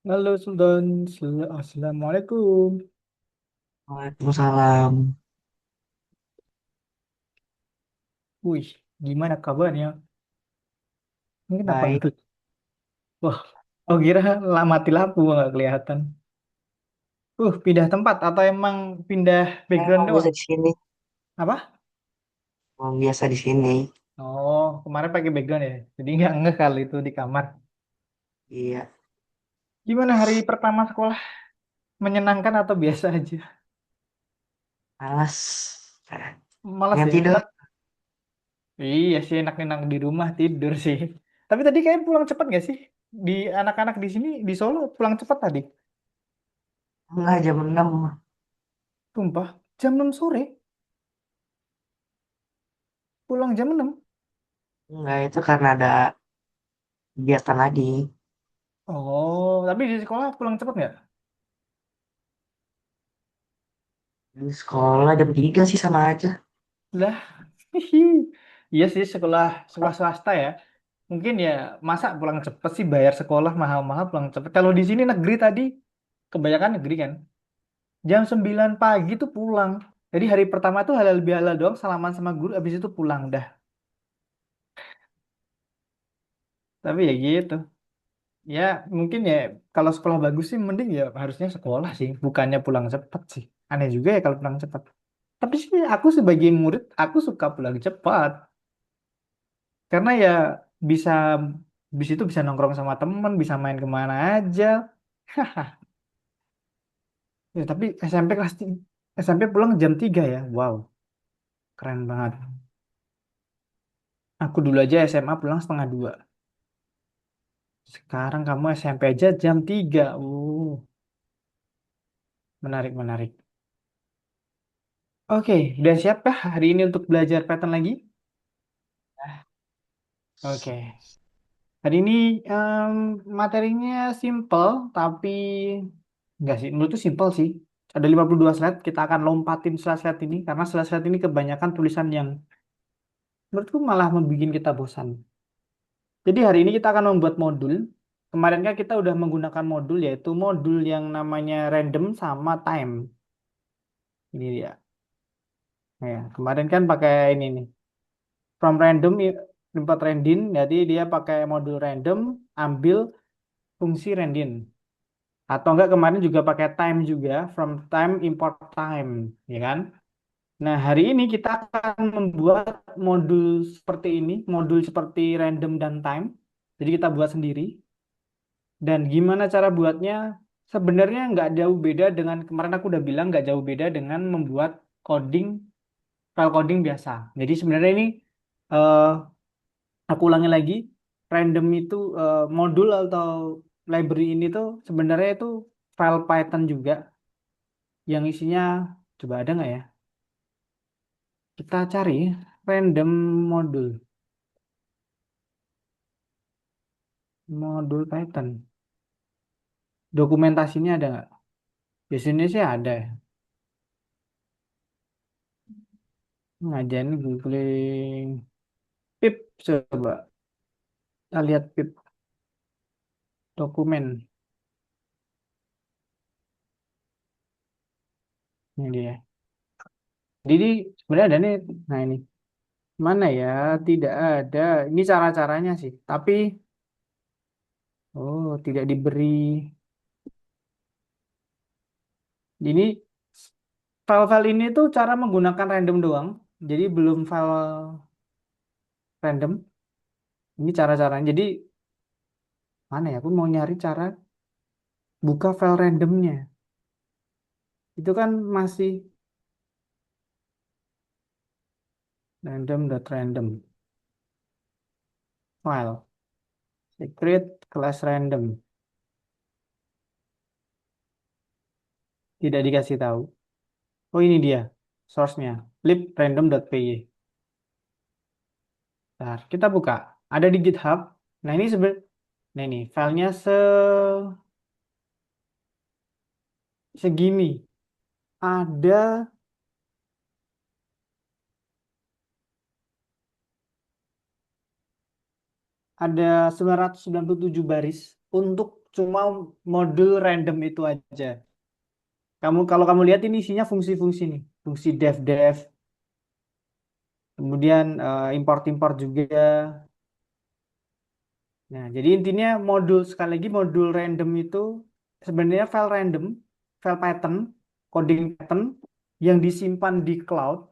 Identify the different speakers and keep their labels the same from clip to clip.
Speaker 1: Halo Sultan, Assalamualaikum.
Speaker 2: Waalaikumsalam.
Speaker 1: Wih, gimana kabarnya? Ini kenapa
Speaker 2: Baik.
Speaker 1: gitu? Wah, oh kira mati lampu nggak kelihatan. Pindah tempat atau emang pindah
Speaker 2: Saya
Speaker 1: background
Speaker 2: mau biasa
Speaker 1: doang?
Speaker 2: di sini.
Speaker 1: Apa?
Speaker 2: Mau biasa di sini.
Speaker 1: Oh, kemarin pakai background ya. Jadi nggak ngekal itu di kamar.
Speaker 2: Iya.
Speaker 1: Gimana hari pertama sekolah? Menyenangkan atau biasa aja?
Speaker 2: Malas.
Speaker 1: Malas
Speaker 2: Pengen
Speaker 1: ya.
Speaker 2: tidur.
Speaker 1: Iya sih, enak-enak di rumah tidur sih. Tapi tadi kayak pulang cepat nggak sih? Di anak-anak di sini di Solo pulang cepat tadi.
Speaker 2: Enggak, jam 6.
Speaker 1: Sumpah, jam 6 sore. Pulang jam 6.
Speaker 2: Enggak, itu karena ada kegiatan lagi.
Speaker 1: Oh, tapi di sekolah pulang cepet nggak?
Speaker 2: Di sekolah jam 3 sih sama aja.
Speaker 1: Lah, iya sih sekolah sekolah swasta ya. Mungkin ya masa pulang cepet sih bayar sekolah mahal-mahal pulang cepet. Kalau di sini negeri tadi kebanyakan negeri kan. Jam 9 pagi tuh pulang. Jadi hari pertama tuh halal bihalal doang salaman sama guru habis itu pulang dah. Tapi ya gitu. Ya mungkin ya kalau sekolah bagus sih mending ya harusnya sekolah sih, bukannya pulang cepet sih. Aneh juga ya kalau pulang cepet. Tapi sih aku sebagai murid aku suka pulang cepat. Karena ya bisa di situ bisa nongkrong sama temen, bisa main kemana aja. Ya, tapi SMP pulang jam 3 ya. Wow, keren banget. Aku dulu aja SMA pulang setengah 2. Sekarang kamu SMP aja jam 3. Menarik, menarik. Oke, udah siap kah hari ini untuk belajar pattern lagi? Oke. Hari ini materinya simple, tapi enggak sih, menurutku simple sih. Ada 52 slide, kita akan lompatin slide-slide ini, karena slide-slide ini kebanyakan tulisan yang menurutku malah membuat kita bosan. Jadi hari ini kita akan membuat modul. Kemarin kan kita udah menggunakan modul, yaitu modul yang namanya random sama time. Ini dia. Nah, ya, kemarin kan pakai ini nih. From random, import random, jadi dia pakai modul random, ambil fungsi random. Atau enggak kemarin juga pakai time juga, from time import time, ya kan? Nah, hari ini kita akan membuat modul seperti ini, modul seperti random dan time. Jadi kita buat sendiri. Dan gimana cara buatnya? Sebenarnya nggak jauh beda dengan kemarin aku udah bilang nggak jauh beda dengan membuat coding, file coding biasa. Jadi sebenarnya ini eh, aku ulangi lagi, random itu modul atau library ini tuh sebenarnya itu file Python juga yang isinya coba ada nggak ya? Kita cari random modul, modul Python. Dokumentasinya ada nggak? Biasanya sih ada ya. Ngajarin googling pip coba kita lihat pip dokumen ini dia. Jadi sebenarnya ada nih. Nah ini mana ya? Tidak ada. Ini cara-caranya sih. Tapi tidak diberi. Ini file-file ini tuh cara menggunakan random doang. Jadi belum file random. Ini cara-caranya. Jadi mana ya? Aku mau nyari cara buka file randomnya. Itu kan masih random.random file secret class random. Tidak dikasih tahu. Oh ini dia source-nya librandom.py. Nah, kita buka. Ada di GitHub. Nah ini sebenarnya, nah ini filenya segini. Ada ada 997 baris untuk cuma modul random itu aja. Kalau kamu lihat ini isinya fungsi-fungsi nih, fungsi dev, kemudian import-import juga. Nah, jadi intinya modul sekali lagi modul random itu sebenarnya file random, file pattern, coding pattern yang disimpan di cloud,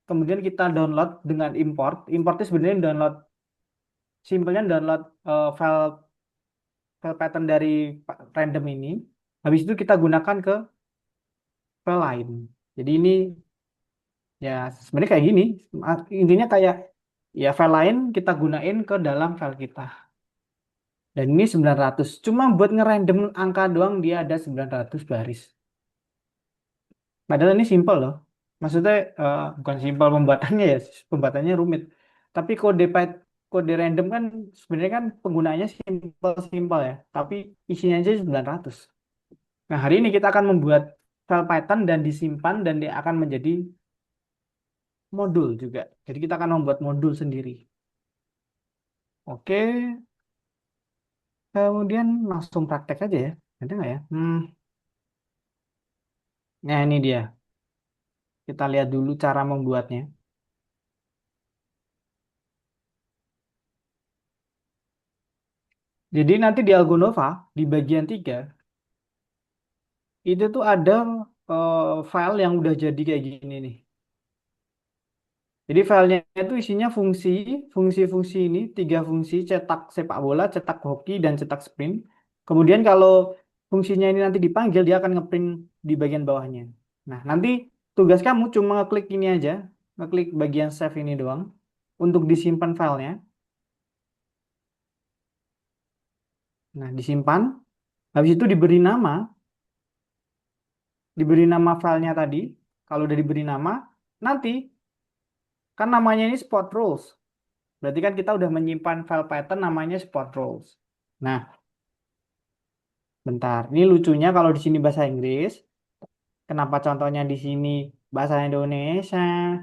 Speaker 1: kemudian kita download dengan import. Import itu sebenarnya download, simpelnya download file file pattern dari random ini. Habis itu kita gunakan ke file lain. Jadi ini ya sebenarnya kayak gini. Intinya kayak ya file lain kita gunain ke dalam file kita. Dan ini 900. Cuma buat ngerandom angka doang dia ada 900 baris. Padahal ini simple loh. Maksudnya bukan simple pembuatannya ya, pembuatannya rumit. Tapi kode random kan sebenarnya kan penggunaannya simple-simple ya. Tapi isinya aja 900. Nah, hari ini kita akan membuat file Python dan disimpan dan dia akan menjadi modul juga. Jadi kita akan membuat modul sendiri. Oke, kemudian langsung praktek aja ya. Ada nggak ya? Nah ini dia. Kita lihat dulu cara membuatnya. Jadi nanti di Algonova, di bagian 3 itu tuh ada file yang udah jadi kayak gini nih. Jadi filenya itu isinya fungsi-fungsi ini, 3 fungsi, cetak sepak bola, cetak hoki, dan cetak sprint. Kemudian kalau fungsinya ini nanti dipanggil, dia akan ngeprint di bagian bawahnya. Nah, nanti tugas kamu cuma ngeklik ini aja, ngeklik bagian save ini doang, untuk disimpan filenya. Nah, disimpan, habis itu diberi nama filenya tadi. Kalau udah diberi nama, nanti kan namanya ini spot rules. Berarti kan kita udah menyimpan file Python namanya spot rules. Nah, bentar. Ini lucunya kalau di sini bahasa Inggris, kenapa contohnya di sini bahasa Indonesia?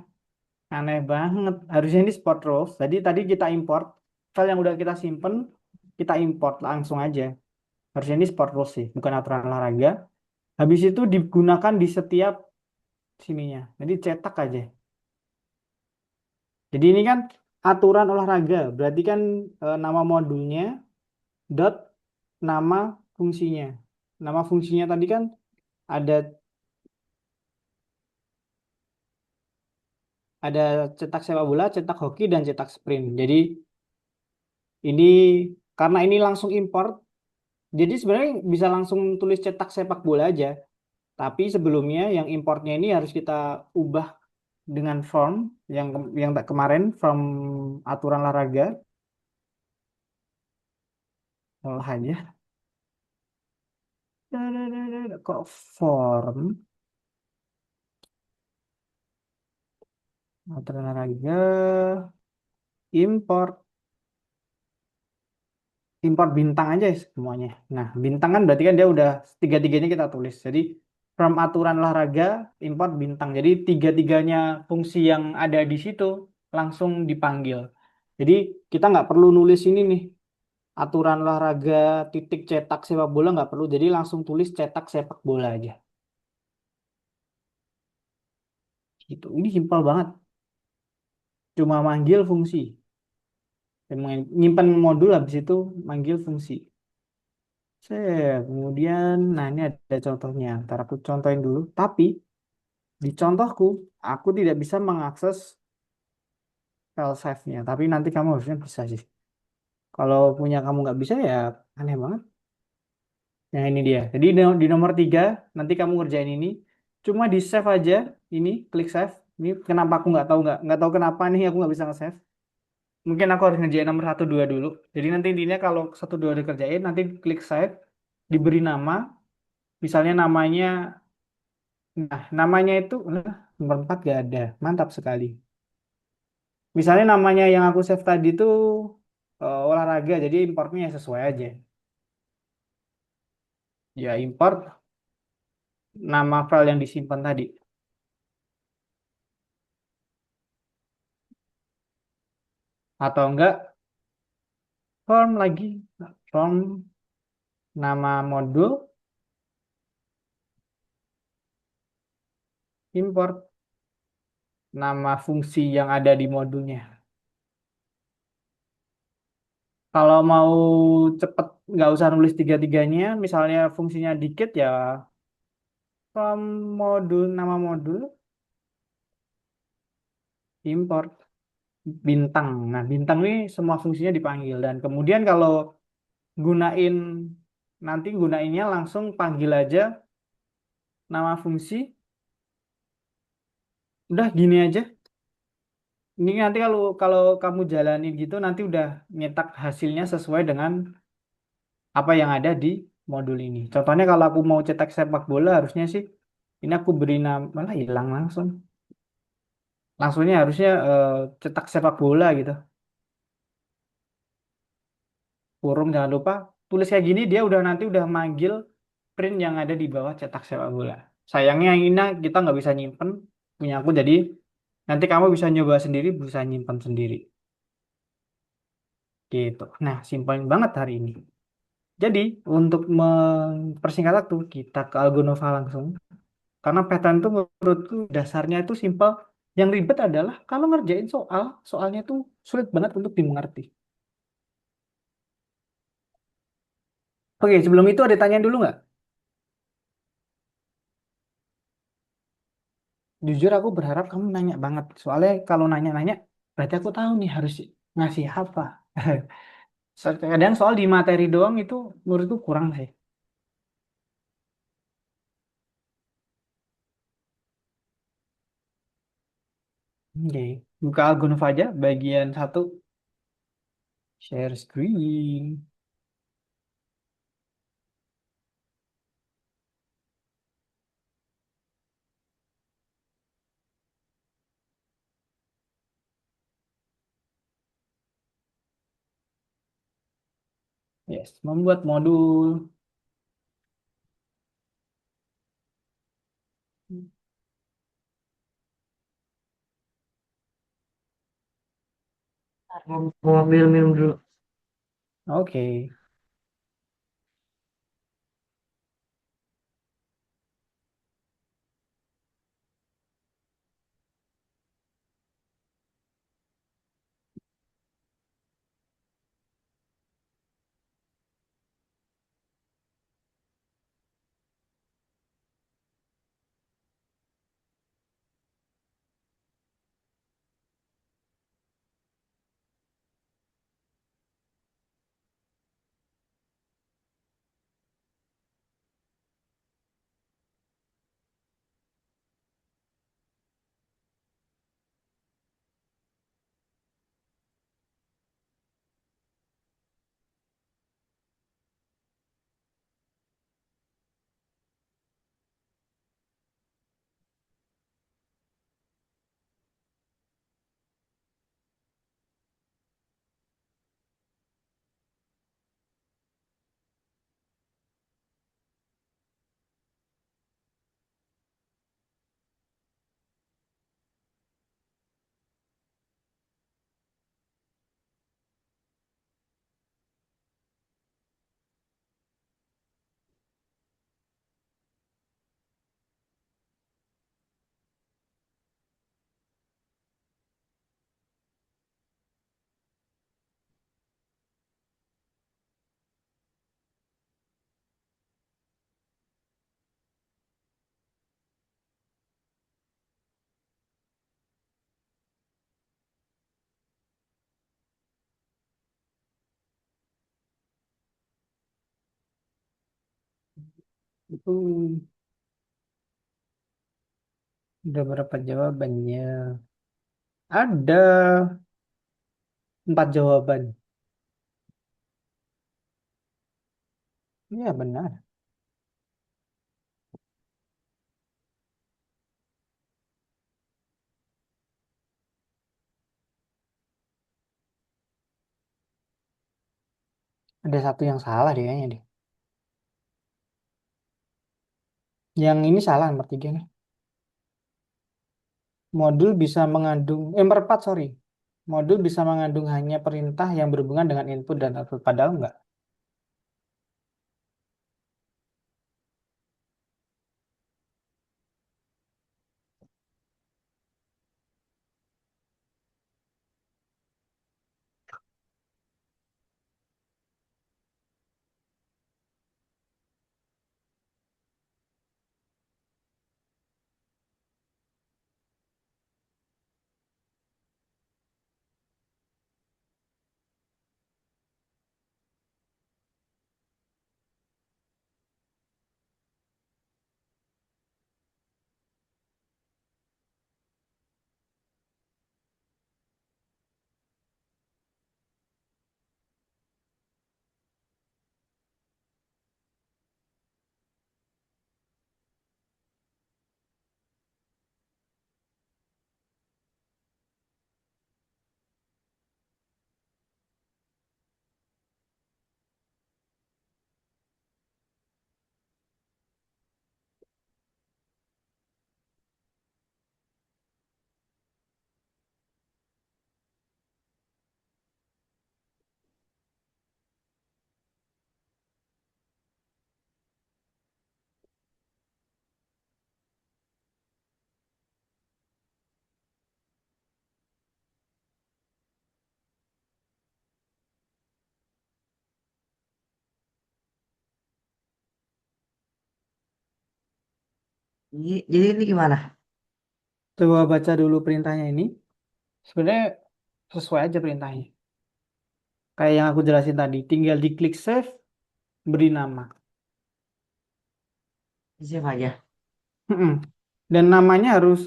Speaker 1: Aneh banget. Harusnya ini spot rules. Jadi tadi kita import file yang udah kita simpen, kita import langsung aja. Harusnya ini sport rules sih, bukan aturan olahraga. Habis itu digunakan di setiap sininya. Jadi cetak aja. Jadi ini kan aturan olahraga, berarti kan nama modulnya dot nama fungsinya. Nama fungsinya tadi kan ada ada cetak sepak bola, cetak hoki, dan cetak sprint. Jadi ini karena ini langsung import, jadi sebenarnya bisa langsung tulis cetak sepak bola aja. Tapi sebelumnya yang importnya ini harus kita ubah dengan form yang tak kemarin form aturan olahraga. Olah aja. Kok form aturan olahraga import import bintang aja semuanya. Nah, bintang kan berarti kan dia udah tiga-tiganya kita tulis. Jadi from aturan olahraga import bintang. Jadi tiga-tiganya fungsi yang ada di situ langsung dipanggil. Jadi kita nggak perlu nulis ini nih aturan olahraga titik cetak sepak bola nggak perlu. Jadi langsung tulis cetak sepak bola aja. Gitu. Ini simpel banget. Cuma manggil fungsi. Nyimpan modul habis itu manggil fungsi. Kemudian, nah ini ada contohnya. Ntar aku contohin dulu. Tapi di contohku, aku tidak bisa mengakses file save-nya. Tapi nanti kamu harusnya bisa sih. Kalau punya kamu nggak bisa ya aneh banget. Nah ini dia. Jadi di nomor 3, nanti kamu ngerjain ini. Cuma di save aja. Ini, klik save. Ini kenapa aku nggak tahu kenapa nih aku nggak bisa nge-save. Mungkin aku harus ngerjain nomor 1, 2 dulu. Jadi nanti intinya kalau 1, 2 udah kerjain, nanti klik save, diberi nama. Misalnya namanya. Nah, namanya itu nomor 4 gak ada. Mantap sekali. Misalnya namanya yang aku save tadi itu olahraga, jadi importnya ya sesuai aja. Ya import nama file yang disimpan tadi. Atau enggak form lagi. Form Nama modul, import. Nama fungsi yang ada di modulnya. Kalau mau cepet, nggak usah nulis tiga-tiganya. Misalnya fungsinya dikit ya, from modul, nama modul, import bintang. Nah, bintang ini semua fungsinya dipanggil. Dan kemudian kalau gunain, nanti gunainnya langsung panggil aja nama fungsi. Udah gini aja. Ini nanti kalau kalau kamu jalanin gitu, nanti udah nyetak hasilnya sesuai dengan apa yang ada di modul ini. Contohnya kalau aku mau cetak sepak bola harusnya sih ini aku beri nama, malah hilang langsung. Langsungnya harusnya cetak sepak bola gitu. Kurung jangan lupa tulis kayak gini dia udah nanti udah manggil print yang ada di bawah cetak sepak bola. Sayangnya yang ini kita nggak bisa nyimpen punya aku jadi nanti kamu bisa nyoba sendiri bisa nyimpen sendiri gitu. Nah, simpel banget hari ini. Jadi untuk mempersingkat waktu kita ke Algonova langsung. Karena pattern itu menurutku dasarnya itu simpel. Yang ribet adalah kalau ngerjain soal, soalnya itu sulit banget untuk dimengerti. Oke, sebelum itu ada tanya dulu nggak? Jujur aku berharap kamu nanya banget. Soalnya kalau nanya-nanya, berarti aku tahu nih harus ngasih apa. Kadang soal di materi doang itu menurutku kurang sih. Oke, buka Algonov aja bagian satu, share screen. Yes, membuat modul.
Speaker 2: Mau ambil minum dulu.
Speaker 1: Oke. Itu udah berapa jawabannya? Ada 4 jawaban. Iya benar. Ada satu yang salah deh kayaknya deh. Yang ini salah nomor 3 nih. Modul bisa mengandung, nomor 4 sorry. Modul bisa mengandung hanya perintah yang berhubungan dengan input dan output. Padahal enggak.
Speaker 2: Jadi ini gimana?
Speaker 1: Coba baca dulu perintahnya ini. Sebenarnya sesuai aja perintahnya. Kayak yang aku jelasin tadi. Tinggal diklik save, beri nama.
Speaker 2: Save aja.
Speaker 1: Mm-mm. Dan namanya harus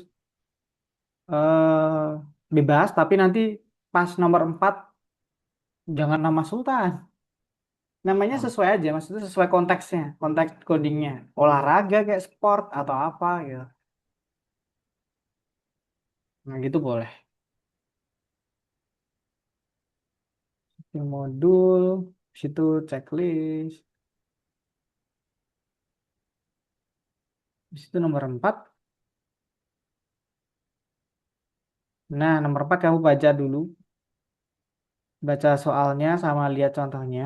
Speaker 1: bebas, tapi nanti pas nomor 4 jangan nama Sultan. Namanya
Speaker 2: Oh,
Speaker 1: sesuai aja, maksudnya sesuai konteksnya, konteks codingnya. Olahraga kayak sport atau apa gitu. Nah gitu boleh. Di modul, situ checklist. Di situ nomor 4. Nah nomor 4 kamu baca dulu. Baca soalnya sama lihat contohnya.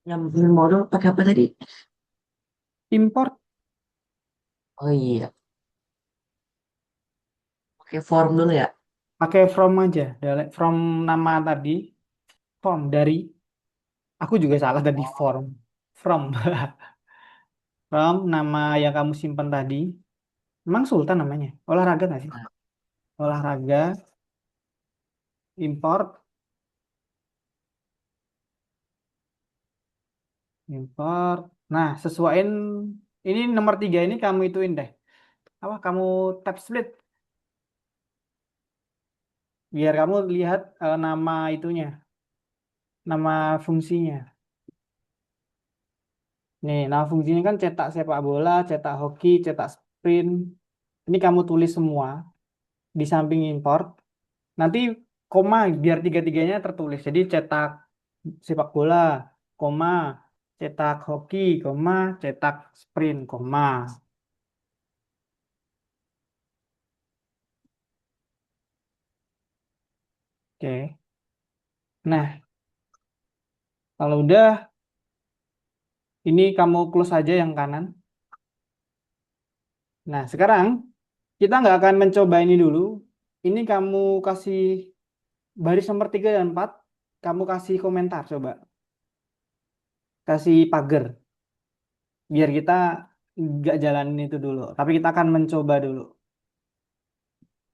Speaker 2: yang modal pakai apa tadi?
Speaker 1: Import
Speaker 2: Oh iya, pakai form dulu ya.
Speaker 1: pakai from aja. From nama tadi, from dari. Aku juga salah tadi form. From. From nama yang kamu simpan tadi. Emang Sultan namanya? Olahraga nggak sih?
Speaker 2: Nah,
Speaker 1: Olahraga, import, import. Nah, sesuaiin ini nomor 3 ini kamu ituin deh. Apa kamu tab split biar kamu lihat nama itunya, nama fungsinya. Nih, nama fungsinya kan cetak sepak bola, cetak hoki, cetak sprint. Ini kamu tulis semua di samping import. Nanti koma biar tiga-tiganya tertulis. Jadi cetak sepak bola, koma, cetak hoki, koma, cetak sprint, koma. Oke. Nah, kalau udah, ini kamu close aja yang kanan. Nah, sekarang kita nggak akan mencoba ini dulu. Ini kamu kasih baris nomor 3 dan 4. Kamu kasih komentar coba. Kasih pagar. Biar kita nggak jalanin itu dulu. Tapi kita akan mencoba dulu.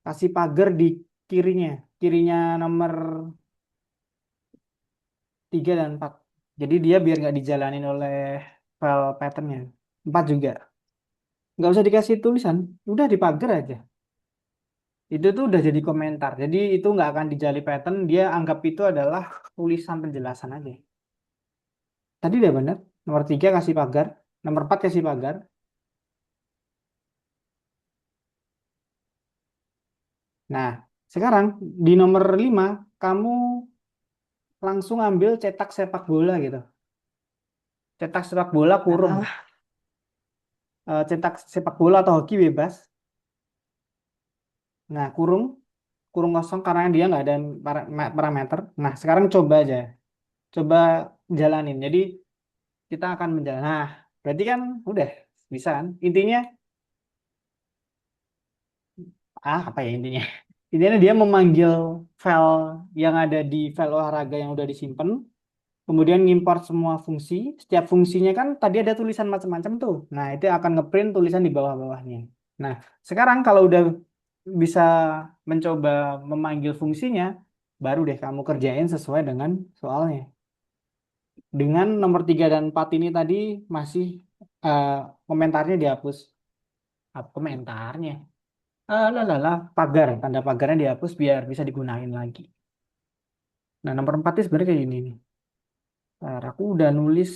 Speaker 1: Kasih pagar di kirinya. Kirinya nomor 3 dan 4. Jadi dia biar nggak dijalanin oleh file patternnya. 4 juga. Nggak usah dikasih tulisan. Udah dipagar aja. Itu tuh udah jadi komentar. Jadi itu nggak akan dijali pattern. Dia anggap itu adalah tulisan penjelasan aja. Tadi udah bener. Nomor 3 kasih pagar. Nomor 4 kasih pagar. Nah, sekarang di nomor 5 kamu langsung ambil cetak sepak bola gitu. Cetak sepak bola kurung.
Speaker 2: ah,
Speaker 1: Cetak sepak bola atau hoki bebas. Nah, kurung. Kurung kosong karena dia nggak ada parameter. Nah, sekarang coba aja. Coba jalanin. Jadi kita akan menjalan. Nah, berarti kan udah bisa kan? Intinya, apa ya intinya? Intinya dia memanggil file yang ada di file olahraga yang udah disimpan, kemudian ngimport semua fungsi. Setiap fungsinya kan tadi ada tulisan macam-macam tuh. Nah, itu akan ngeprint tulisan di bawah-bawahnya. Nah, sekarang kalau udah bisa mencoba memanggil fungsinya, baru deh kamu kerjain sesuai dengan soalnya. Dengan nomor 3 dan 4 ini tadi masih eh, komentarnya dihapus. Apa komentarnya? Lah, pagar. Tanda pagarnya dihapus biar bisa digunain lagi. Nah, nomor 4 itu sebenarnya kayak gini nih. Ntar, aku udah nulis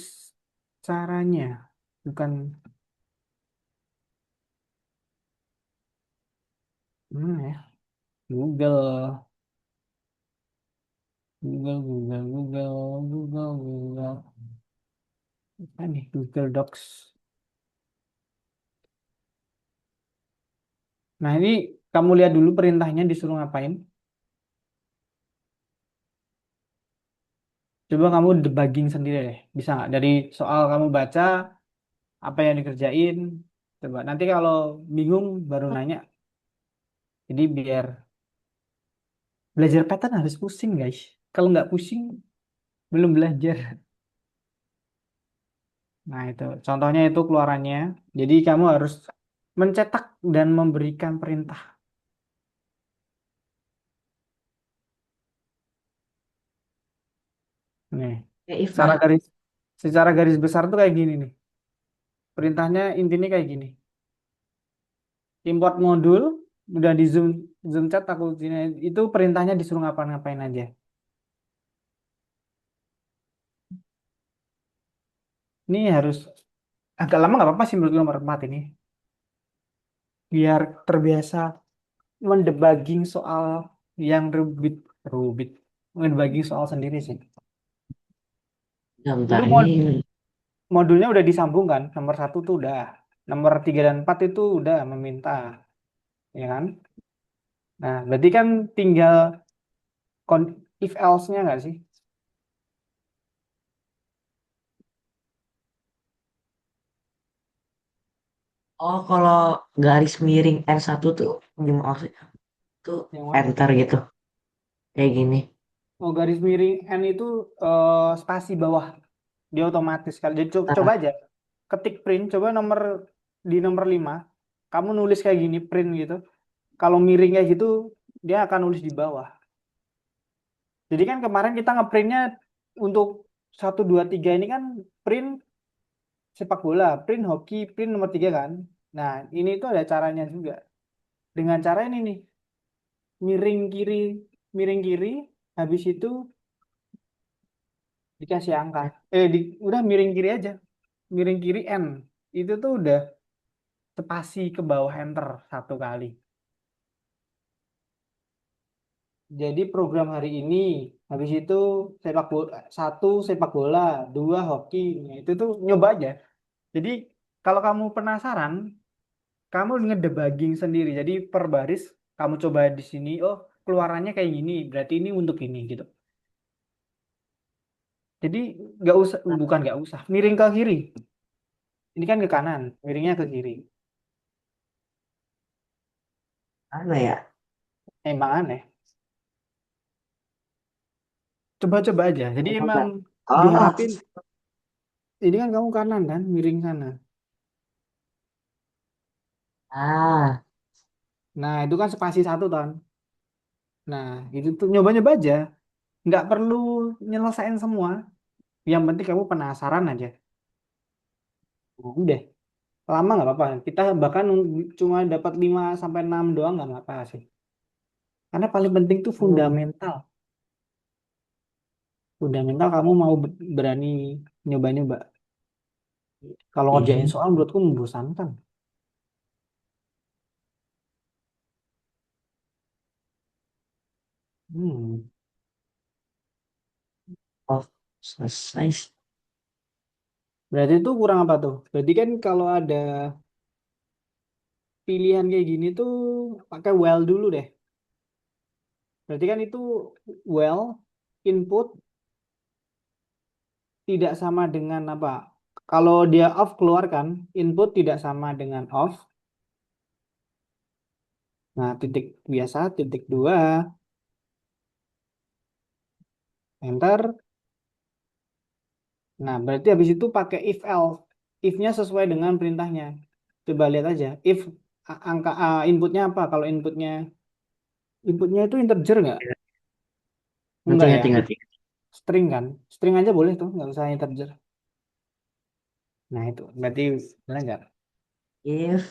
Speaker 1: caranya. Bukan, ya. Google. Google. Apa nih? Google Docs. Nah, ini kamu lihat dulu perintahnya disuruh ngapain. Coba kamu debugging sendiri deh. Bisa nggak? Dari soal kamu baca, apa yang dikerjain. Coba nanti kalau bingung baru nanya. Jadi biar belajar pattern harus pusing guys. Kalau nggak pusing, belum belajar. Nah itu, contohnya itu keluarannya. Jadi kamu harus mencetak dan memberikan perintah. Nih,
Speaker 2: Ya, if
Speaker 1: secara
Speaker 2: lah.
Speaker 1: garis secara garis besar tuh kayak gini nih. Perintahnya intinya kayak gini. Import modul, udah di zoom zoom chat aku sini. Itu perintahnya disuruh ngapain-ngapain aja. Ini harus agak lama nggak apa-apa sih menurut nomor 4 ini. Biar terbiasa mendebugging soal yang rumit, rumit. Mendebugging soal sendiri sih.
Speaker 2: Ya,
Speaker 1: Itu
Speaker 2: bentar ini.
Speaker 1: modulnya udah disambung kan? Nomor satu tuh udah. Nomor 3 dan 4 itu udah meminta, ya kan? Nah, berarti kan tinggal if else-nya nggak sih?
Speaker 2: Oh, kalau garis miring N1 tuh gimana maksudnya? Tuh
Speaker 1: Yang mana?
Speaker 2: enter gitu. Kayak gini.
Speaker 1: Oh, garis miring N itu spasi bawah. Dia otomatis kan. Jadi coba
Speaker 2: Nah,
Speaker 1: aja ketik print, coba di nomor 5 kamu nulis kayak gini print gitu. Kalau miring kayak gitu, dia akan nulis di bawah. Jadi kan kemarin kita ngeprintnya untuk 1, 2, 3 ini kan print sepak bola, print hoki, print nomor 3 kan. Nah, ini tuh ada caranya juga. Dengan cara ini nih, miring kiri, miring kiri, habis itu dikasih angka. Udah miring kiri aja. Miring kiri N. Itu tuh udah spasi ke bawah enter satu kali. Jadi program hari ini, habis itu sepak bola, satu sepak bola, dua hoki. Nah, itu tuh nyoba aja. Jadi kalau kamu penasaran, kamu ngedebugging sendiri. Jadi per baris kamu coba di sini, oh keluarannya kayak gini, berarti ini untuk ini gitu. Jadi nggak usah, bukan nggak usah, miring ke kiri. Ini kan ke kanan, miringnya ke kiri.
Speaker 2: mana ya?
Speaker 1: Emang aneh. Coba-coba aja. Jadi emang
Speaker 2: Oh,
Speaker 1: diharapin, ini kan kamu kanan kan, miring sana.
Speaker 2: ah,
Speaker 1: Nah itu kan spasi satu kan. Nah itu tuh nyoba-nyoba aja. Nggak perlu nyelesain semua. Yang penting kamu penasaran aja. Nah, udah. Lama nggak apa-apa. Kita bahkan cuma dapat 5 sampai 6 doang nggak apa-apa sih. Karena paling penting tuh
Speaker 2: hmm,
Speaker 1: fundamental. Fundamental kamu mau berani nyoba-nyoba. Kalau ngerjain
Speaker 2: ini.
Speaker 1: soal menurutku membosankan. Hmm.
Speaker 2: Oh, selesai.
Speaker 1: Berarti itu kurang apa tuh? Berarti kan kalau ada pilihan kayak gini tuh pakai well dulu deh. Berarti kan itu well input tidak sama dengan apa? Kalau dia off keluarkan input tidak sama dengan off. Nah, titik biasa, titik dua, enter. Nah, berarti habis itu pakai if else. If-nya sesuai dengan perintahnya. Coba lihat aja. If angka inputnya apa? Kalau inputnya itu integer nggak?
Speaker 2: Ngerti,
Speaker 1: Enggak ya.
Speaker 2: ngerti, ngerti.
Speaker 1: String kan? String aja boleh tuh, nggak usah integer. Nah, itu berarti benar nggak?
Speaker 2: If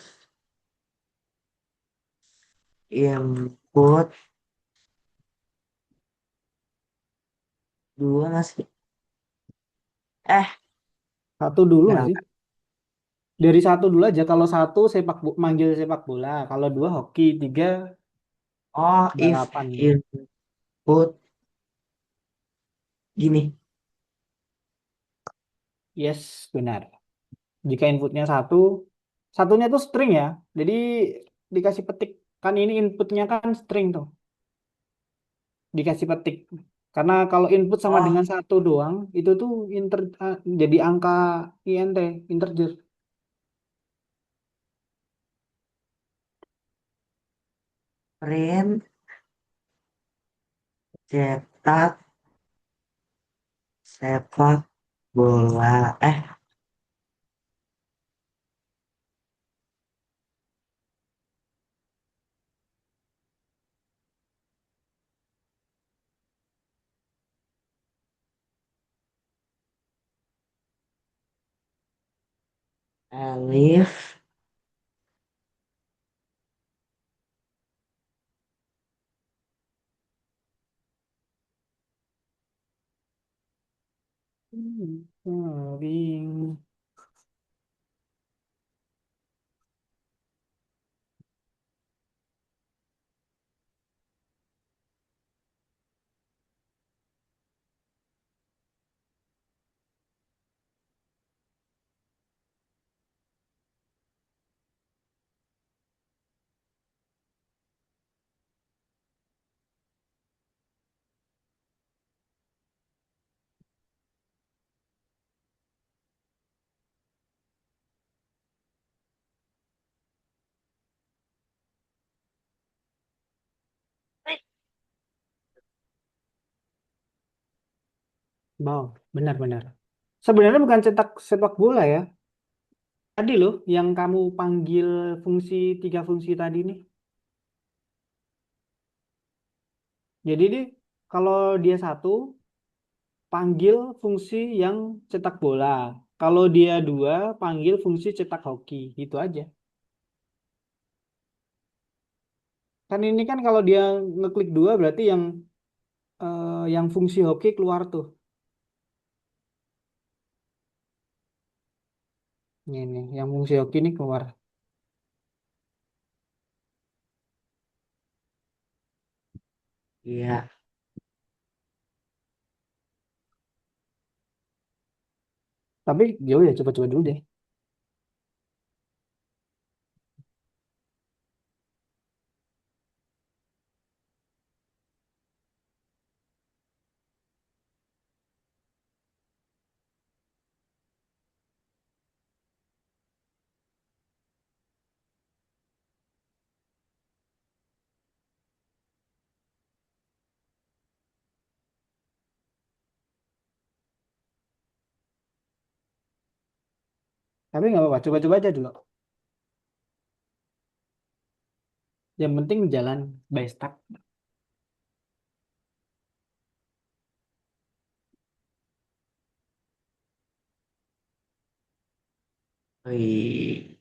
Speaker 2: input dua ngasih. Eh,
Speaker 1: Satu dulu nggak sih?
Speaker 2: enggak.
Speaker 1: Dari satu dulu aja. Kalau satu manggil sepak bola. Kalau dua hoki, tiga
Speaker 2: Oh, if
Speaker 1: balapan.
Speaker 2: input gini.
Speaker 1: Yes, benar. Jika inputnya satu, satunya tuh string ya. Jadi dikasih petik. Kan ini inputnya kan string tuh. Dikasih petik. Karena kalau input sama
Speaker 2: Oh,
Speaker 1: dengan satu doang, itu tuh jadi angka INT, integer.
Speaker 2: print cetak sepak bola. Alif.
Speaker 1: Ring. Wow, benar-benar. Sebenarnya bukan cetak sepak bola ya. Tadi loh yang kamu panggil fungsi tiga fungsi tadi nih. Jadi dia kalau dia satu panggil fungsi yang cetak bola. Kalau dia dua panggil fungsi cetak hoki. Gitu aja. Kan ini kan kalau dia ngeklik dua berarti yang fungsi hoki keluar tuh. Ini yang fungsi hoki ini keluar.
Speaker 2: Iya.
Speaker 1: Tapi yo ya coba-coba dulu deh. Tapi nggak apa-apa, coba-coba aja dulu. Yang penting jalan by step.
Speaker 2: Wih.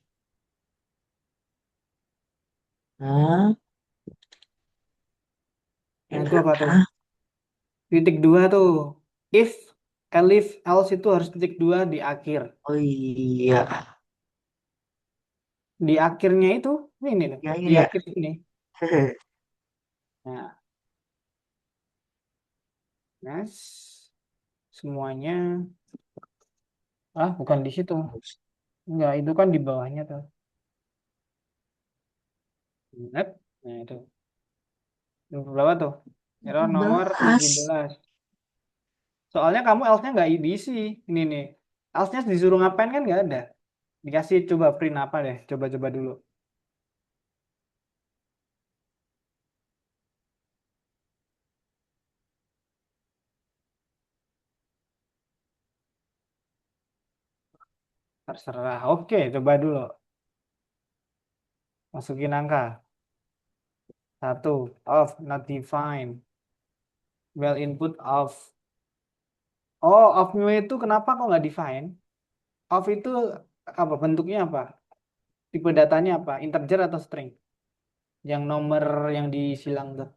Speaker 2: Hah?
Speaker 1: Nah
Speaker 2: Ini
Speaker 1: itu apa tuh?
Speaker 2: ah?
Speaker 1: Titik dua tuh. If, elif, else itu harus titik dua di akhir.
Speaker 2: Oh iya.
Speaker 1: Di akhirnya itu, ini nih,
Speaker 2: Ya
Speaker 1: di
Speaker 2: ini ya.
Speaker 1: akhir ini. Nah, yes, semuanya. Ah, bukan di situ. Enggak, itu kan di bawahnya tuh. Ingat? Nah itu. Nomor berapa tuh? Error nomor
Speaker 2: 17.
Speaker 1: 17. Soalnya kamu else-nya nggak diisi. Ini nih. Else-nya disuruh ngapain kan nggak ada. Dikasih coba print apa deh. Coba-coba dulu. Terserah. Oke, coba dulu. Masukin angka. Satu. Off, not defined. Well input off. Oh, off-nya itu kenapa kok nggak define? Off itu apa? Bentuknya apa? Tipe datanya apa? Integer atau string? Yang nomor yang disilang tuh.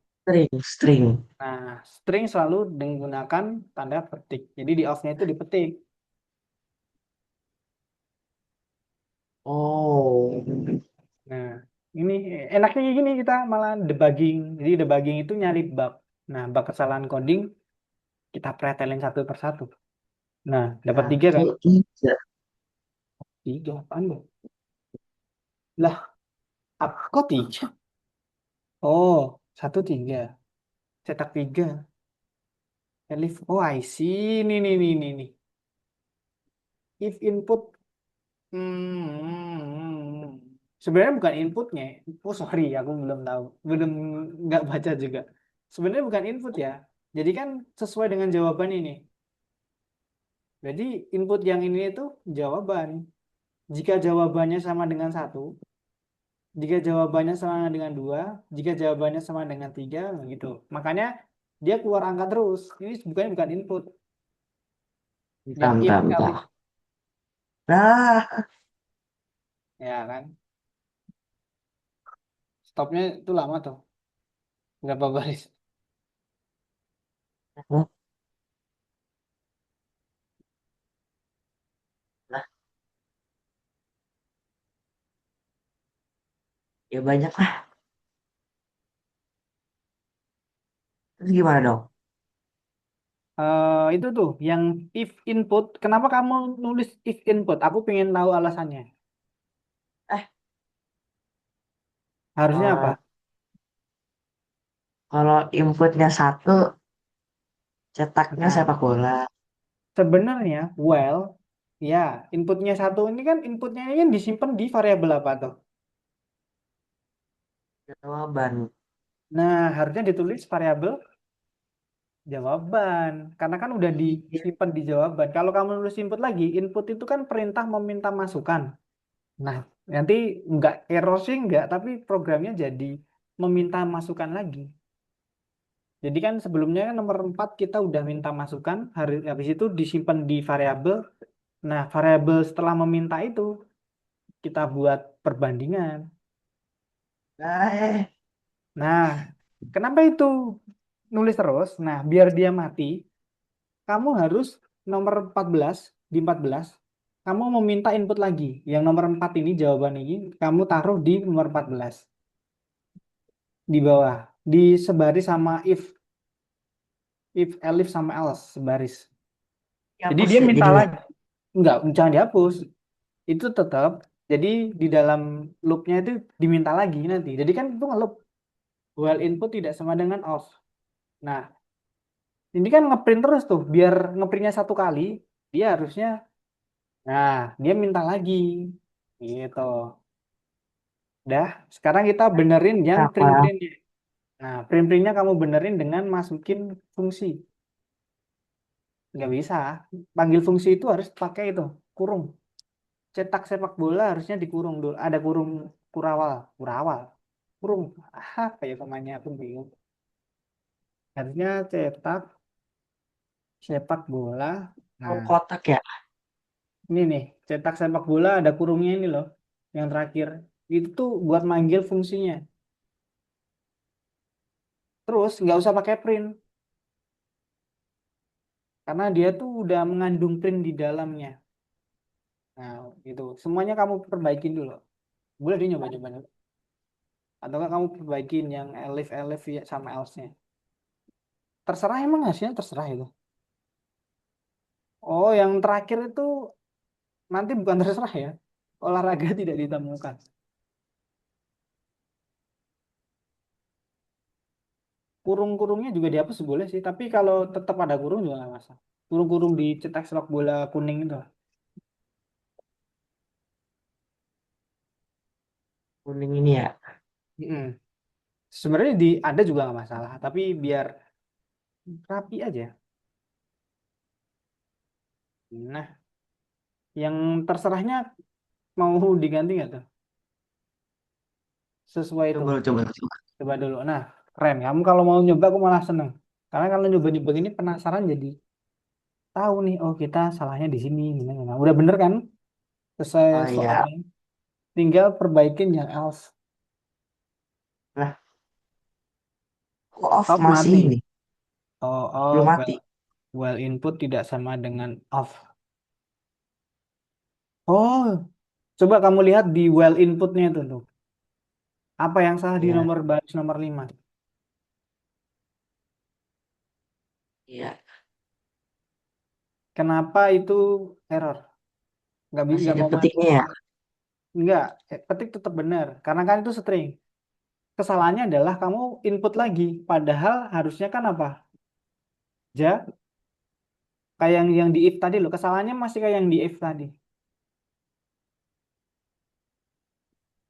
Speaker 2: String.
Speaker 1: Nah, string selalu menggunakan tanda petik. Jadi di off-nya itu dipetik.
Speaker 2: Oh.
Speaker 1: Nah, ini enaknya kayak gini kita malah debugging. Jadi debugging itu nyari bug. Nah, bug kesalahan coding kita pretelin satu persatu. Nah, dapat tiga kan?
Speaker 2: 1, 3.
Speaker 1: Tiga, apaan lu? Lah, kok tiga? Oh, satu tiga. Cetak tiga. Elif. Oh, I see. Nih. If input. Sebenarnya bukan inputnya. Oh, sorry, aku belum tahu. Belum nggak baca juga. Sebenarnya bukan input ya. Jadi kan sesuai dengan jawaban ini. Jadi input yang ini itu jawaban. Jika jawabannya sama dengan satu, jika jawabannya sama dengan dua, jika jawabannya sama dengan tiga, begitu. Makanya dia keluar angka terus. Ini bukan input.
Speaker 2: Bentar,
Speaker 1: Yang if
Speaker 2: bentar,
Speaker 1: elif,
Speaker 2: bentar. Nah,
Speaker 1: ya kan. Stopnya itu lama tuh. Berapa baris?
Speaker 2: nah, ya banyak lah. Terus gimana dong?
Speaker 1: Itu tuh yang if input. Kenapa kamu nulis if input? Aku pengen tahu alasannya.
Speaker 2: Eh,
Speaker 1: Harusnya apa?
Speaker 2: eh, kalau inputnya satu, cetaknya
Speaker 1: Nah,
Speaker 2: sepak bola.
Speaker 1: sebenarnya well, ya inputnya satu ini kan inputnya ini kan disimpan di variabel apa tuh?
Speaker 2: Jawaban.
Speaker 1: Nah, harusnya ditulis variabel jawaban karena kan udah
Speaker 2: Iya.
Speaker 1: disimpan di jawaban. Kalau kamu nulis input lagi, input itu kan perintah meminta masukan. Nah, nanti nggak error sih nggak, tapi programnya jadi meminta masukan lagi. Jadi kan sebelumnya kan nomor 4 kita udah minta masukan, habis itu disimpan di variabel. Nah, variabel setelah meminta itu kita buat perbandingan.
Speaker 2: Nah,
Speaker 1: Nah, kenapa itu nulis terus? Nah, biar dia mati, kamu harus nomor 14 di 14 kamu meminta input lagi. Yang nomor 4 ini jawaban ini kamu taruh di nomor 14 di bawah, disebaris sama if elif sama else sebaris. Jadi
Speaker 2: hapus
Speaker 1: dia
Speaker 2: ya
Speaker 1: minta
Speaker 2: jadinya.
Speaker 1: lagi. Enggak, jangan dihapus. Itu tetap. Jadi di dalam loopnya itu diminta lagi nanti. Jadi kan itu ngeloop while input tidak sama dengan off. Nah, ini kan ngeprint terus tuh. Biar ngeprintnya satu kali, dia harusnya, nah dia minta lagi. Gitu. Dah, sekarang kita benerin yang
Speaker 2: Apa?
Speaker 1: print-printnya. Nah, print-printnya kamu benerin dengan masukin fungsi. Nggak bisa. Panggil fungsi itu harus pakai itu, kurung. Cetak sepak bola harusnya dikurung dulu. Ada kurung kurawal, kurawal, kurung. Ah, kayak namanya aku bingung. Harusnya cetak sepak bola.
Speaker 2: Kurung
Speaker 1: Nah,
Speaker 2: kotak ya.
Speaker 1: ini nih, cetak sepak bola ada kurungnya ini loh. Yang terakhir. Itu tuh buat manggil fungsinya. Terus nggak usah pakai print. Karena dia tuh udah mengandung print di dalamnya. Nah, itu. Semuanya kamu perbaikin dulu. Boleh dia nyoba-nyoba dulu. Atau nggak kamu perbaikin yang elif-elif ya sama else-nya. Terserah emang hasilnya terserah itu. Oh, yang terakhir itu nanti bukan terserah ya. Olahraga tidak ditemukan. Kurung-kurungnya juga dihapus boleh sih. Tapi kalau tetap ada kurung juga nggak masalah. Kurung-kurung dicetak sepak bola kuning itu.
Speaker 2: Kuning ini ya.
Speaker 1: Mm-mm. Sebenarnya ada juga nggak masalah. Tapi biar rapi aja. Nah, yang terserahnya mau diganti nggak tuh? Sesuai itu.
Speaker 2: Coba, coba, coba.
Speaker 1: Coba dulu. Nah, keren. Kamu kalau mau nyoba aku malah seneng. Karena kalau nyoba-nyoba ini penasaran jadi tahu nih. Oh, kita salahnya di sini. Gimana. Nah, udah bener kan? Selesai
Speaker 2: Oh iya.
Speaker 1: soalnya. Tinggal perbaikin yang else.
Speaker 2: Lah, kok off
Speaker 1: Off
Speaker 2: masih
Speaker 1: mati.
Speaker 2: ini?
Speaker 1: Oh,
Speaker 2: Belum
Speaker 1: off. Well,
Speaker 2: mati.
Speaker 1: well input tidak sama dengan off. Oh, coba kamu lihat di well inputnya itu tuh. Apa yang salah di
Speaker 2: Iya,
Speaker 1: nomor baris nomor 5?
Speaker 2: iya.
Speaker 1: Kenapa itu error?
Speaker 2: Masih
Speaker 1: Nggak
Speaker 2: ada
Speaker 1: mau masuk.
Speaker 2: petiknya ya.
Speaker 1: Nggak, ketik tetap benar. Karena kan itu string. Kesalahannya adalah kamu input lagi. Padahal harusnya kan apa? Ja, kayak yang di if tadi loh. Kesalahannya masih kayak yang di if tadi.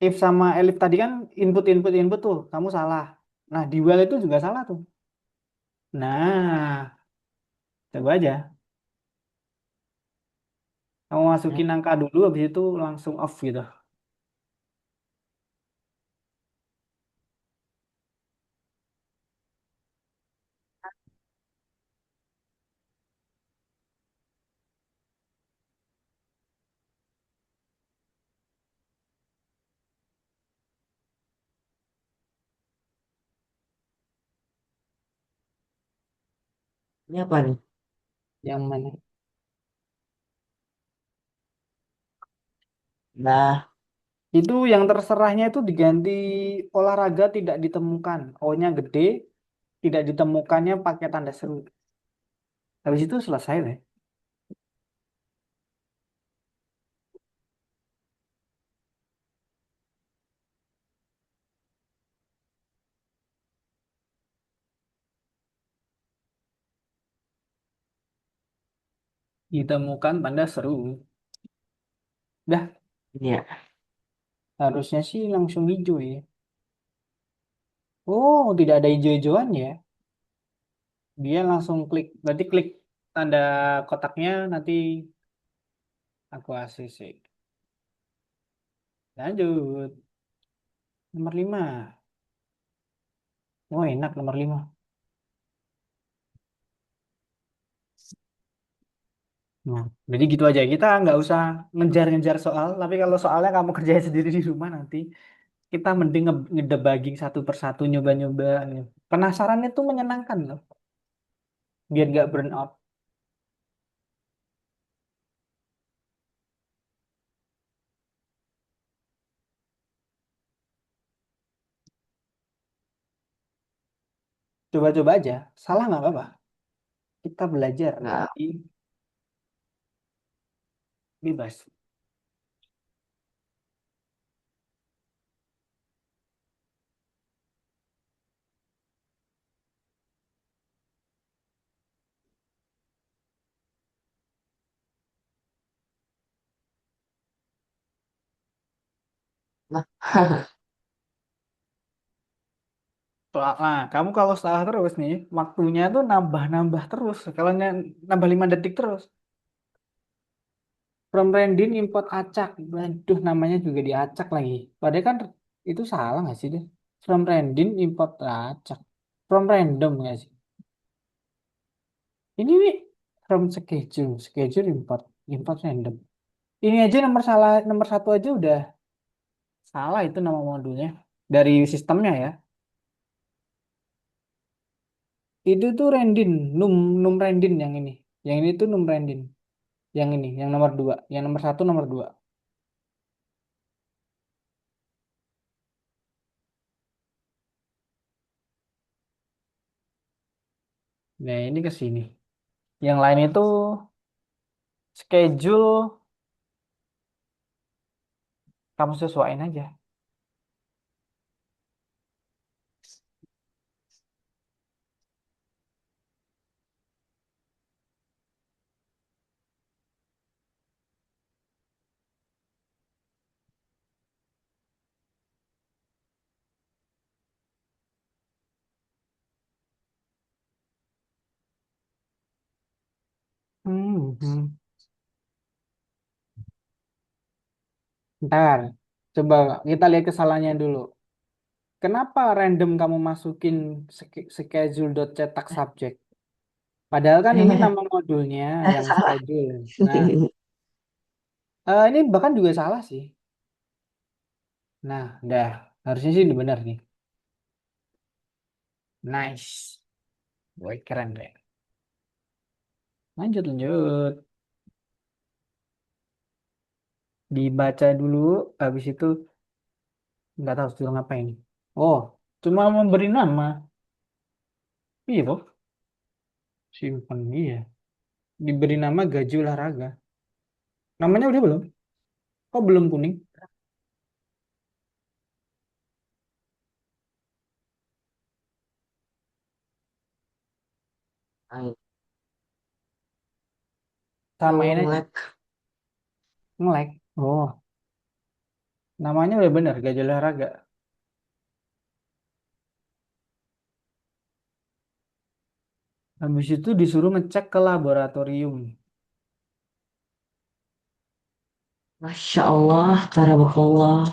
Speaker 1: If sama elif tadi kan input tuh. Kamu salah. Nah, di while itu juga salah tuh. Nah, coba aja. Kamu
Speaker 2: Ya,
Speaker 1: masukin angka dulu, habis itu langsung off gitu.
Speaker 2: ini apa nih?
Speaker 1: Yang mana?
Speaker 2: Nah,
Speaker 1: Itu yang terserahnya itu diganti olahraga tidak ditemukan. O-nya gede, tidak ditemukannya pakai tanda seru. Habis itu selesai deh. Ditemukan tanda seru. Dah,
Speaker 2: ini ya.
Speaker 1: harusnya sih langsung hijau ya. Oh, tidak ada hijau-hijauan ya. Dia langsung klik. Berarti klik tanda kotaknya nanti aku ACC. Lanjut. Nomor 5. Oh, enak nomor 5. Nah, jadi gitu aja. Kita nggak usah ngejar-ngejar soal. Tapi kalau soalnya kamu kerjain sendiri di rumah nanti, kita mending ngedebugging satu persatu, nyoba-nyoba. Penasaran itu menyenangkan loh. Biar nggak burn out. Coba-coba aja. Salah nggak apa-apa. Kita belajar.
Speaker 2: Nggak.
Speaker 1: Jadi bebas.
Speaker 2: Nah,
Speaker 1: Nah, kamu kalau salah terus nih, waktunya tuh nambah-nambah terus. Kalau nambah 5 detik terus. From Rendin import acak. Waduh, namanya juga diacak lagi. Padahal kan itu salah nggak sih deh? From Rendin import acak. From random nggak sih? Ini nih from schedule import random. Ini aja nomor salah nomor satu aja udah salah itu nama modulnya dari sistemnya ya. Itu tuh Rendin, num Rendin yang ini. Yang ini tuh num Rendin. Yang ini, yang nomor 2. Yang nomor satu nomor 2. Nah, ini ke sini. Yang lain itu schedule kamu sesuaiin aja. Hmm. Ntar, coba kita lihat kesalahannya dulu. Kenapa random kamu masukin schedule.cetak subject? Padahal kan ini nama modulnya yang
Speaker 2: salah.
Speaker 1: schedule. Nah, ini bahkan juga salah sih. Nah, udah. Harusnya sih udah benar nih. Nice. Woi, keren deh. Lanjut, lanjut. Dibaca dulu, habis itu nggak tahu suruh ngapain. Oh, cuma memberi nama. Iya, toh. Simpen, iya. Diberi nama gaji olahraga. Namanya udah belum? Kok belum kuning?
Speaker 2: Nah, Allah
Speaker 1: Samain aja.
Speaker 2: nge-lag.
Speaker 1: Nge-lag. Oh, namanya udah bener, gajah olahraga. Habis itu disuruh ngecek ke laboratorium.
Speaker 2: Masya Allah, tabarakallah.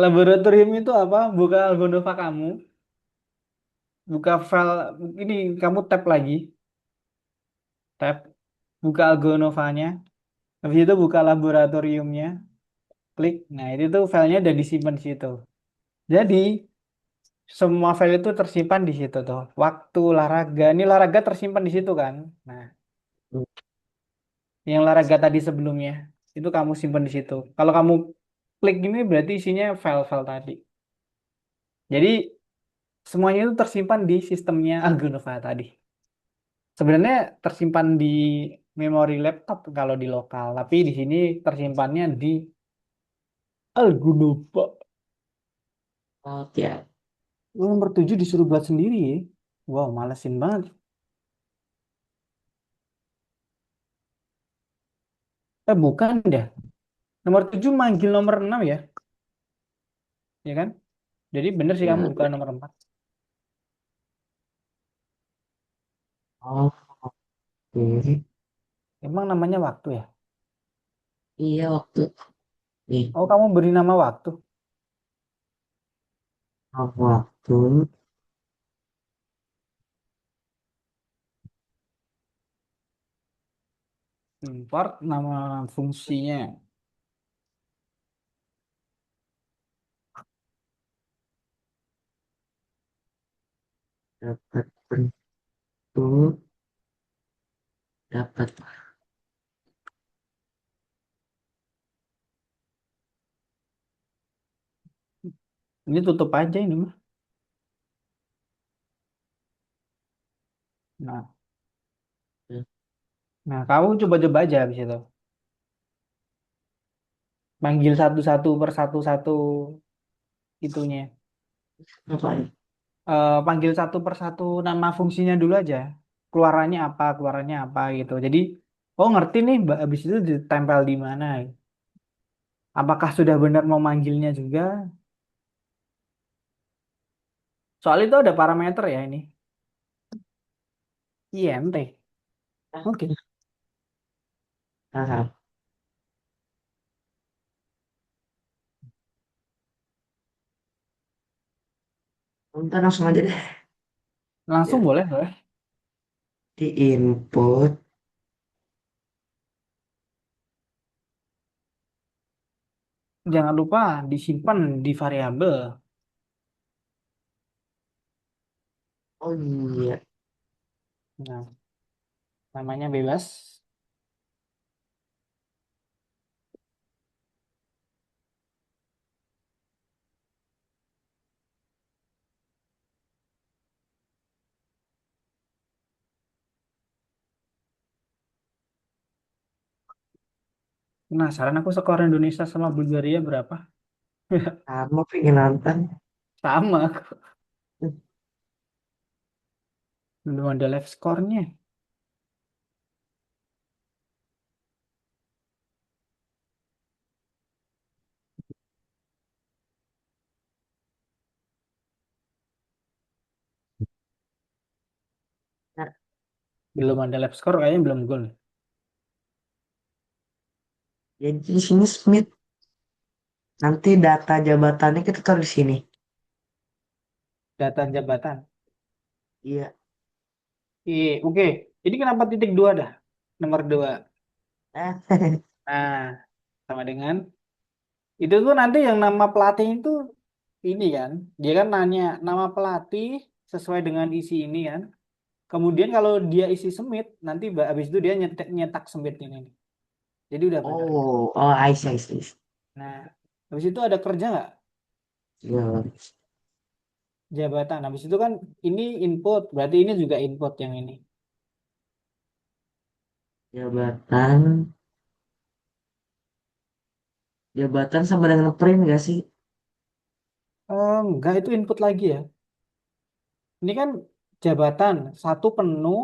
Speaker 1: Laboratorium itu apa? Buka Algonova kamu, buka file ini, kamu tab lagi, tab, buka Algonovanya, habis itu buka laboratoriumnya, klik. Nah, itu tuh filenya udah disimpan di situ. Jadi, semua file itu tersimpan di situ tuh. Waktu olahraga, ini olahraga tersimpan di situ kan. Nah, yang olahraga tadi sebelumnya, itu kamu simpan di situ. Kalau kamu klik ini berarti isinya file-file tadi. Jadi, semuanya itu tersimpan di sistemnya Algonova tadi. Sebenarnya tersimpan di memori laptop kalau di lokal, tapi di sini tersimpannya di Algunova.
Speaker 2: Oh, ya.
Speaker 1: Nomor 7 disuruh buat sendiri ya. Wow, malesin banget. Bukan dah. Nomor 7 manggil nomor 6 ya. Ya kan? Jadi bener sih kamu
Speaker 2: Ya.
Speaker 1: bukan nomor 4.
Speaker 2: Oh, oke.
Speaker 1: Emang namanya waktu ya?
Speaker 2: Iya, waktu nih.
Speaker 1: Oh, kamu beri nama waktu.
Speaker 2: Waktu
Speaker 1: Import nama fungsinya.
Speaker 2: dapat bentuk, dapat
Speaker 1: Ini tutup aja ini mah. Nah, nah kamu coba-coba aja habis itu. Panggil satu-satu per satu-satu itunya.
Speaker 2: apa ya?
Speaker 1: Panggil satu per satu nama fungsinya dulu aja. Keluarannya apa gitu. Jadi, oh ngerti nih, habis itu ditempel di mana. Apakah sudah benar mau manggilnya juga? Soal itu ada parameter ya ini. INT. Oke.
Speaker 2: Nah, ntar langsung aja deh.
Speaker 1: Langsung
Speaker 2: Ya,
Speaker 1: boleh, boleh.
Speaker 2: di input,
Speaker 1: Jangan lupa disimpan di variabel.
Speaker 2: oh iya,
Speaker 1: Nah, namanya bebas. Penasaran aku skor Indonesia sama Bulgaria berapa?
Speaker 2: kamu pengen nonton.
Speaker 1: Sama aku. Belum ada live skornya.
Speaker 2: Nah,
Speaker 1: Belum ada live skor, kayaknya belum gol.
Speaker 2: jadi di sini Smith, nanti data jabatannya kita taruh di sini.
Speaker 1: Data jabatan.
Speaker 2: Iya.
Speaker 1: Iya, oke. Ini kenapa titik dua dah? Nomor dua.
Speaker 2: Eh,
Speaker 1: Nah, sama dengan itu tuh nanti yang nama pelatih itu ini kan. Dia kan nanya nama pelatih sesuai dengan isi ini kan. Kemudian kalau dia isi Smith, nanti habis itu dia nyetak, nyetak Smith ini. Jadi udah benar.
Speaker 2: oh, oh, I see, I see.
Speaker 1: Nah, habis itu ada kerja nggak?
Speaker 2: Ya,
Speaker 1: Jabatan. Habis itu kan ini input, berarti ini juga input yang ini.
Speaker 2: jabatan, jabatan sama dengan print gak sih?
Speaker 1: Enggak, itu input lagi ya. Ini kan jabatan, satu penuh,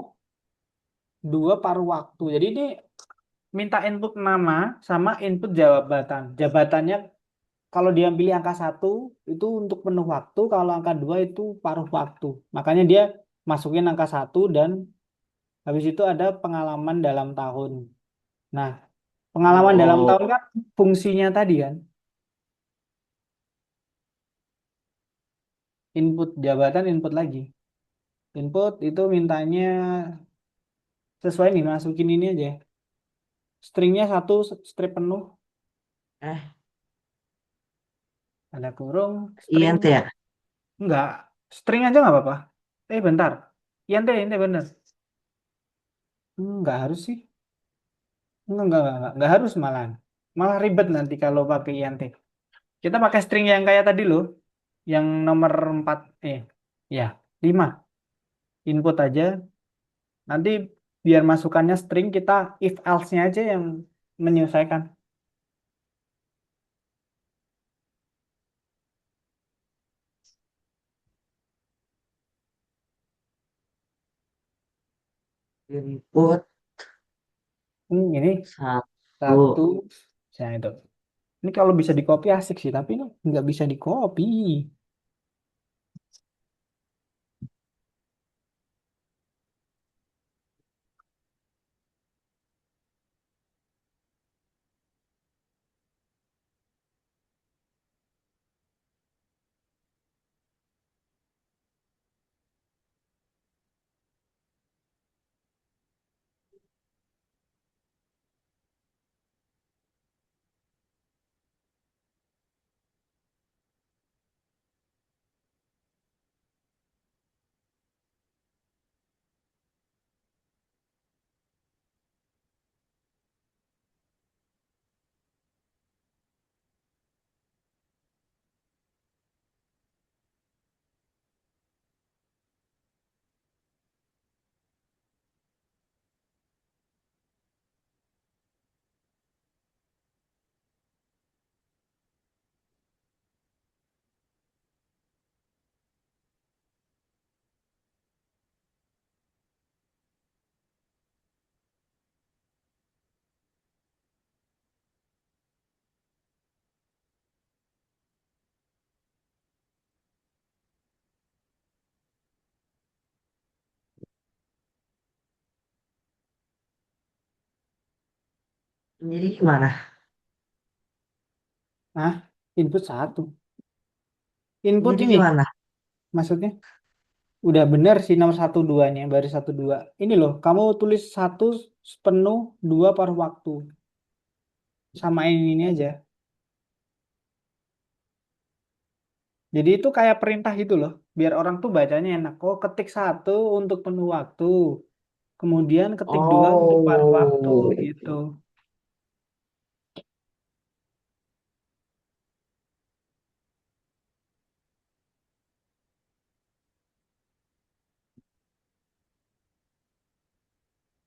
Speaker 1: dua paruh waktu. Jadi ini minta input nama sama input jabatan. Jabatannya kalau dia pilih angka satu itu untuk penuh waktu, kalau angka dua itu paruh waktu. Makanya dia masukin angka satu dan habis itu ada pengalaman dalam tahun. Nah, pengalaman dalam
Speaker 2: Oh,
Speaker 1: tahun kan fungsinya tadi kan, input jabatan, input lagi. Input itu mintanya sesuai nih, masukin ini aja. Stringnya satu strip penuh,
Speaker 2: eh,
Speaker 1: ada kurung, string,
Speaker 2: INT ya?
Speaker 1: enggak, string aja nggak apa-apa. Bentar, ente bener. Enggak harus sih, enggak harus malah. Malah ribet nanti kalau pakai INT. Kita pakai string yang kayak tadi loh, yang nomor 4 ya, 5 input aja. Nanti biar masukannya string kita if else-nya aja yang menyelesaikan.
Speaker 2: Input
Speaker 1: Ini
Speaker 2: satu.
Speaker 1: satu, saya itu. Ini kalau bisa di copy asik sih, tapi ini nggak bisa di copy.
Speaker 2: Jadi gimana?
Speaker 1: Nah, input satu. Input
Speaker 2: Jadi
Speaker 1: ini
Speaker 2: gimana?
Speaker 1: maksudnya udah bener sih nomor satu duanya, baru satu dua. Ini loh, kamu tulis satu penuh, dua paruh waktu. Samain ini aja. Jadi itu kayak perintah gitu loh, biar orang tuh bacanya enak. Oh, ketik satu untuk penuh waktu, kemudian ketik dua untuk paruh waktu
Speaker 2: Oh,
Speaker 1: gitu.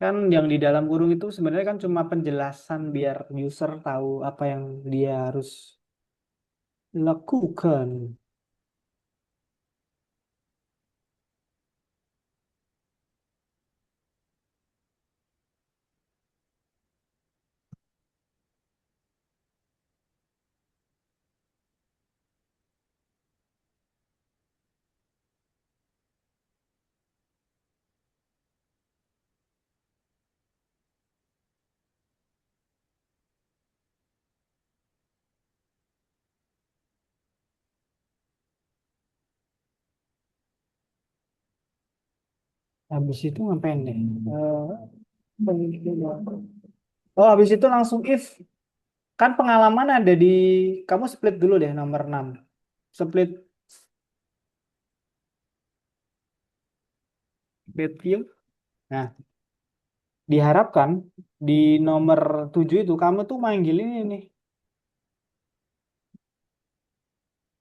Speaker 1: Kan yang di dalam kurung itu sebenarnya kan cuma penjelasan biar user tahu apa yang dia harus lakukan. Habis itu ngapain deh? Oh, habis itu langsung if. Kan pengalaman ada di, kamu split dulu deh nomor 6. Split, split view. Nah, diharapkan di nomor 7 itu kamu tuh manggil ini nih.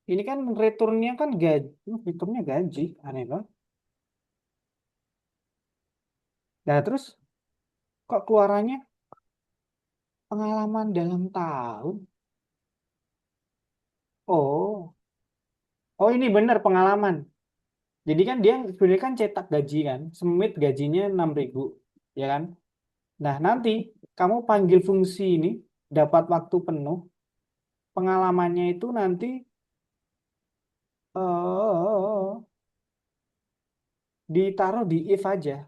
Speaker 1: Ini kan returnnya kan gaji. Returnnya gaji. Aneh banget. Nah, terus kok keluarannya pengalaman dalam tahun? Oh, oh ini bener pengalaman. Jadi kan dia sebenarnya kan cetak gaji kan. Semit gajinya 6.000. ya kan? Nah, nanti kamu panggil fungsi ini dapat waktu penuh, pengalamannya itu nanti ditaruh di if aja.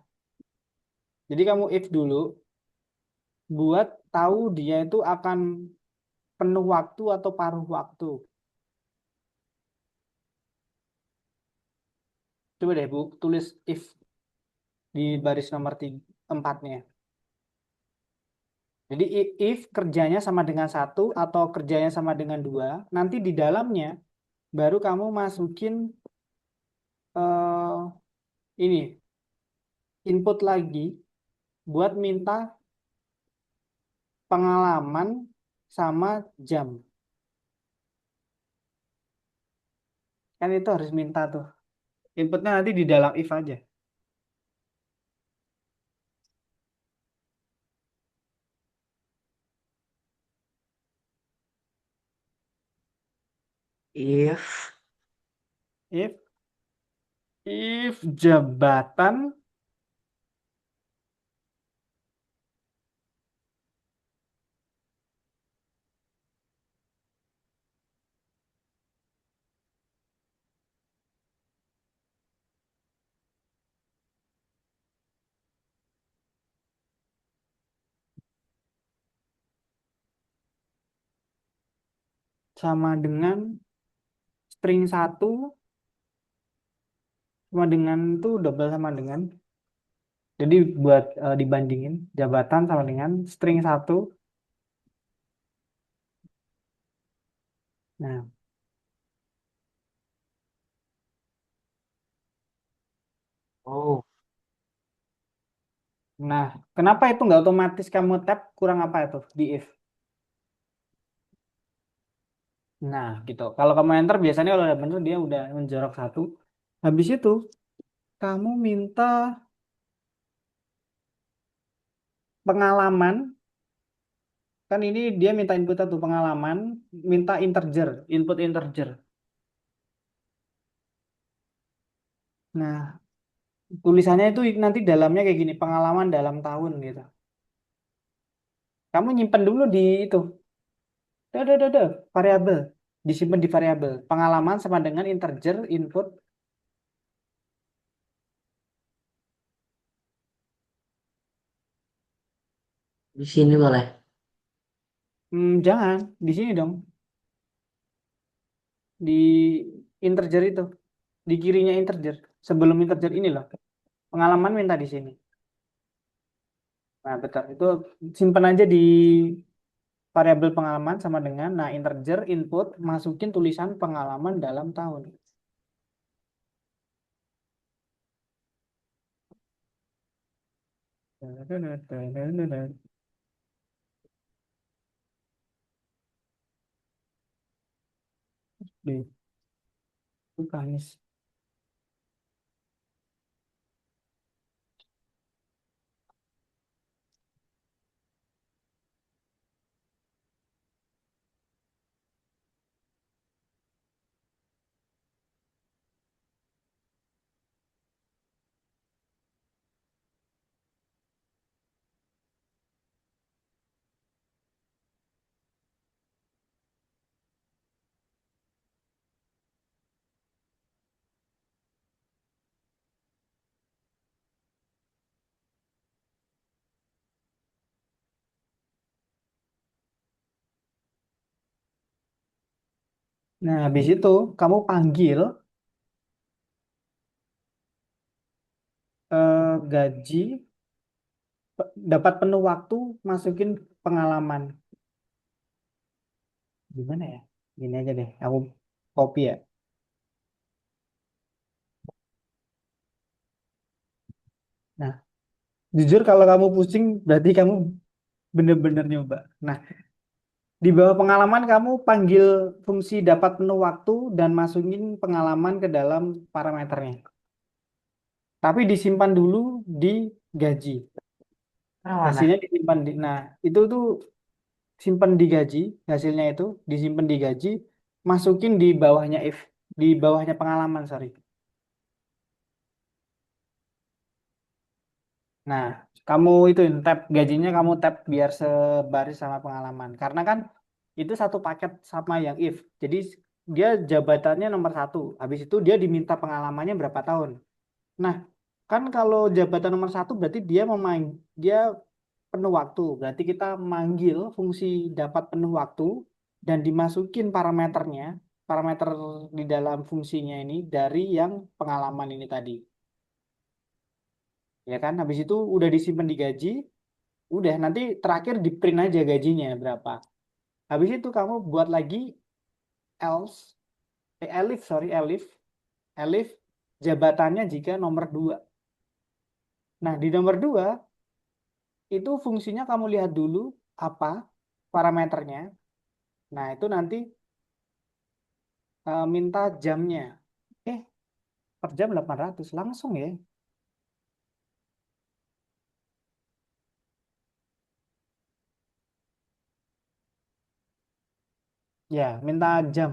Speaker 1: Jadi kamu if dulu buat tahu dia itu akan penuh waktu atau paruh waktu. Coba deh Bu, tulis if di baris nomor tiga, empatnya. Jadi if kerjanya sama dengan satu atau kerjanya sama dengan dua, nanti di dalamnya baru kamu masukin eh, ini input lagi buat minta pengalaman sama jam. Kan itu harus minta tuh. Inputnya nanti di dalam if aja.
Speaker 2: If
Speaker 1: If if jabatan sama dengan string satu sama dengan itu double sama dengan. Jadi buat dibandingin jabatan sama dengan string satu. Nah,
Speaker 2: oh
Speaker 1: nah, kenapa itu nggak otomatis kamu tap kurang apa itu di if? Nah, gitu. Kalau kamu enter biasanya kalau udah bener dia udah menjorok satu. Habis itu kamu minta pengalaman. Kan ini dia minta input satu pengalaman, minta integer, input integer. Nah, tulisannya itu nanti dalamnya kayak gini, pengalaman dalam tahun gitu. Kamu nyimpen dulu di itu, variabel, disimpan di variabel. Pengalaman sama dengan integer input.
Speaker 2: di sini boleh.
Speaker 1: Jangan di sini dong, di integer itu, di kirinya integer. Sebelum integer ini loh, pengalaman minta di sini. Nah, betul. Itu simpan aja di variabel pengalaman sama dengan, nah integer input masukin tulisan pengalaman dalam tahun. Di Kamis. Nah, habis itu kamu panggil gaji dapat penuh waktu masukin pengalaman. Gimana ya? Gini aja deh, aku copy ya. Nah, jujur kalau kamu pusing berarti kamu bener-bener nyoba. Nah, di bawah pengalaman kamu panggil fungsi dapat penuh waktu dan masukin pengalaman ke dalam parameternya. Tapi disimpan dulu di gaji.
Speaker 2: Karena
Speaker 1: Hasilnya
Speaker 2: mana?
Speaker 1: disimpan di. Nah, itu tuh simpan di gaji, hasilnya itu disimpan di gaji, masukin di bawahnya if, di bawahnya pengalaman, sorry. Nah, Kamu itu tab gajinya kamu tab biar sebaris sama pengalaman. Karena kan itu satu paket sama yang if. Jadi dia jabatannya nomor satu. Habis itu dia diminta pengalamannya berapa tahun. Nah, kan kalau jabatan nomor satu berarti dia penuh waktu. Berarti kita manggil fungsi dapat penuh waktu dan dimasukin parameternya, parameter di dalam fungsinya ini dari yang pengalaman ini tadi. Ya kan? Habis itu udah disimpan di gaji, udah nanti terakhir di print aja gajinya berapa. Habis itu kamu buat lagi else, elif, sorry, elif jabatannya jika nomor 2. Nah, di nomor 2 itu fungsinya kamu lihat dulu apa parameternya. Nah, itu nanti minta jamnya. Eh, per jam 800 langsung ya. Ya, minta jam.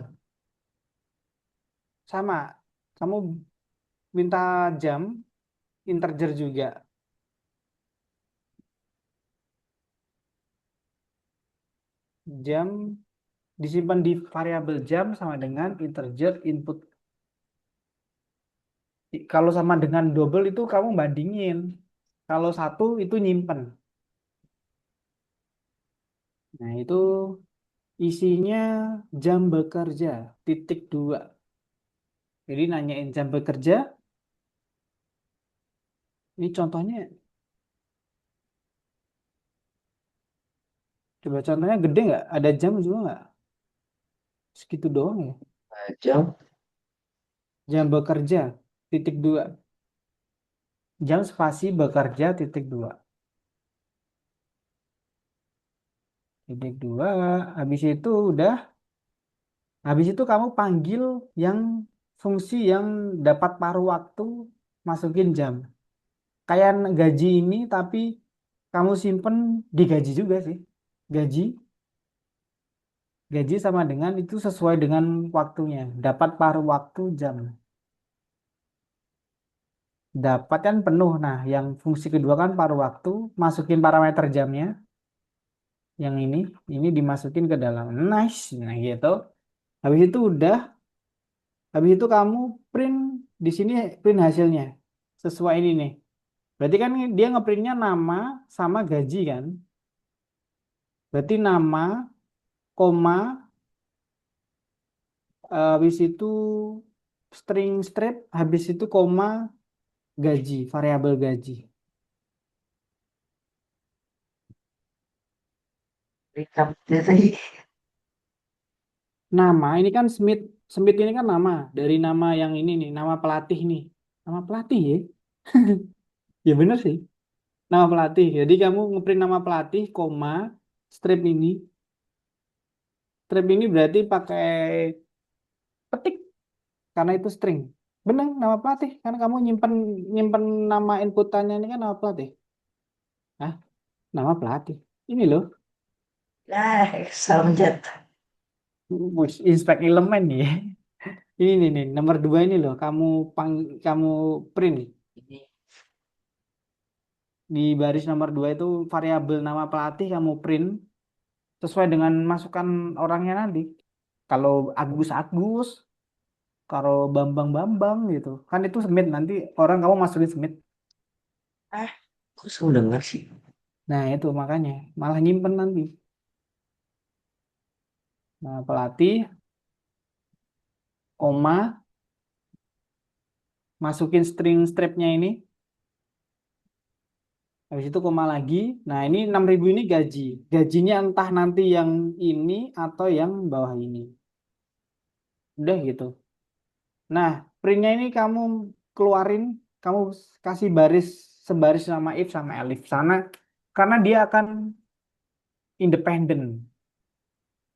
Speaker 1: Sama. Kamu minta jam, integer juga. Jam disimpan di variabel jam sama dengan integer input. Kalau sama dengan double itu kamu bandingin. Kalau satu itu nyimpen. Nah, itu isinya jam bekerja, titik dua. Jadi nanyain jam bekerja, ini contohnya, coba contohnya gede nggak? Ada jam juga nggak? Segitu doang ya.
Speaker 2: Jam.
Speaker 1: Jam bekerja, titik dua. Jam spasi bekerja, titik dua. Titik dua, habis itu udah, habis itu kamu panggil yang fungsi yang dapat paruh waktu, masukin jam. Kayak gaji ini, tapi kamu simpen di gaji juga sih. Gaji, gaji sama dengan itu sesuai dengan waktunya. Dapat paruh waktu jam. Dapat kan penuh. Nah, yang fungsi kedua kan paruh waktu, masukin parameter jamnya. Yang ini dimasukin ke dalam. Nice, nah gitu. Habis itu udah, habis itu kamu print di sini print hasilnya sesuai ini nih. Berarti kan dia ngeprintnya nama sama gaji kan. Berarti nama, koma, habis itu string strip, habis itu koma gaji, variabel gaji.
Speaker 2: Recap tadi.
Speaker 1: Nama ini kan Smith, Smith ini kan nama dari nama yang ini nih, nama pelatih nih. Nama pelatih ya? Ya bener sih. Nama pelatih. Jadi kamu ngeprint nama pelatih, koma, strip ini. Strip ini berarti pakai petik karena itu string. Bener, nama pelatih. Karena kamu nyimpen nyimpen nama inputannya ini kan nama pelatih. Ah, nama pelatih. Ini loh,
Speaker 2: Salah mencet.
Speaker 1: inspect elemen nih. Ini nih, nomor 2 ini loh. Kamu print
Speaker 2: Ini
Speaker 1: di baris nomor 2 itu variabel nama pelatih kamu print sesuai dengan masukan orangnya nanti. Kalau Agus Agus, kalau Bambang Bambang gitu. Kan itu Smith nanti orang kamu masukin Smith.
Speaker 2: ah, kok saya dengar sih?
Speaker 1: Nah, itu makanya malah nyimpen nanti. Nah, pelatih, koma, masukin string stripnya ini. Habis itu koma lagi. Nah, ini 6.000 ini gaji. Gajinya entah nanti yang ini atau yang bawah ini. Udah gitu. Nah, printnya ini kamu keluarin, kamu kasih baris sebaris sama if sama elif sana, karena dia akan independen,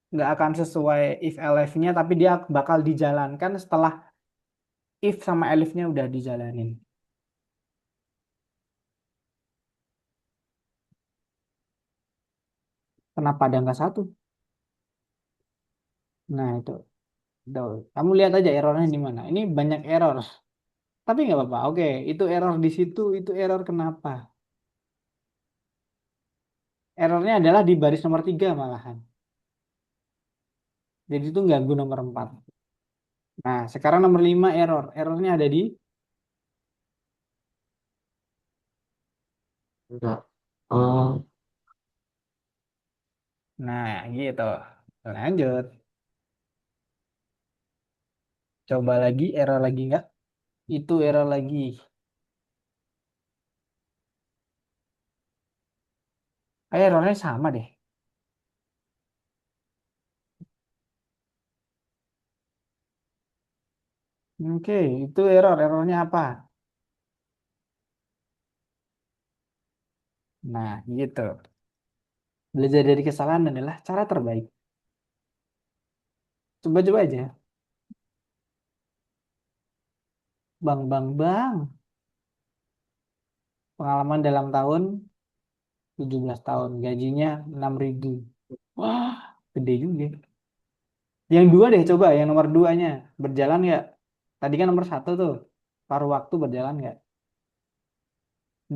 Speaker 1: nggak akan sesuai if elifnya, tapi dia bakal dijalankan setelah if sama elifnya udah dijalanin. Kenapa ada nggak satu? Nah itu, tuh. Kamu lihat aja errornya di mana. Ini banyak error, tapi nggak apa-apa. Oke, itu error di situ, itu error kenapa? Errornya adalah di baris nomor 3 malahan. Jadi itu ganggu nomor 4. Nah, sekarang nomor 5 error. Errornya ada di...
Speaker 2: Enggak. Oh,
Speaker 1: Nah, gitu. Lanjut. Coba lagi, error lagi nggak? Itu error lagi. Errornya sama deh. Oke, itu error. Errornya apa? Nah, gitu. Belajar dari kesalahan adalah cara terbaik. Coba-coba aja. Bang, bang, bang. Pengalaman dalam tahun 17 tahun. Gajinya 6.000. Wah, gede juga. Yang dua deh, coba. Yang nomor duanya. Berjalan nggak? Tadi kan nomor satu tuh. Paruh waktu berjalan nggak?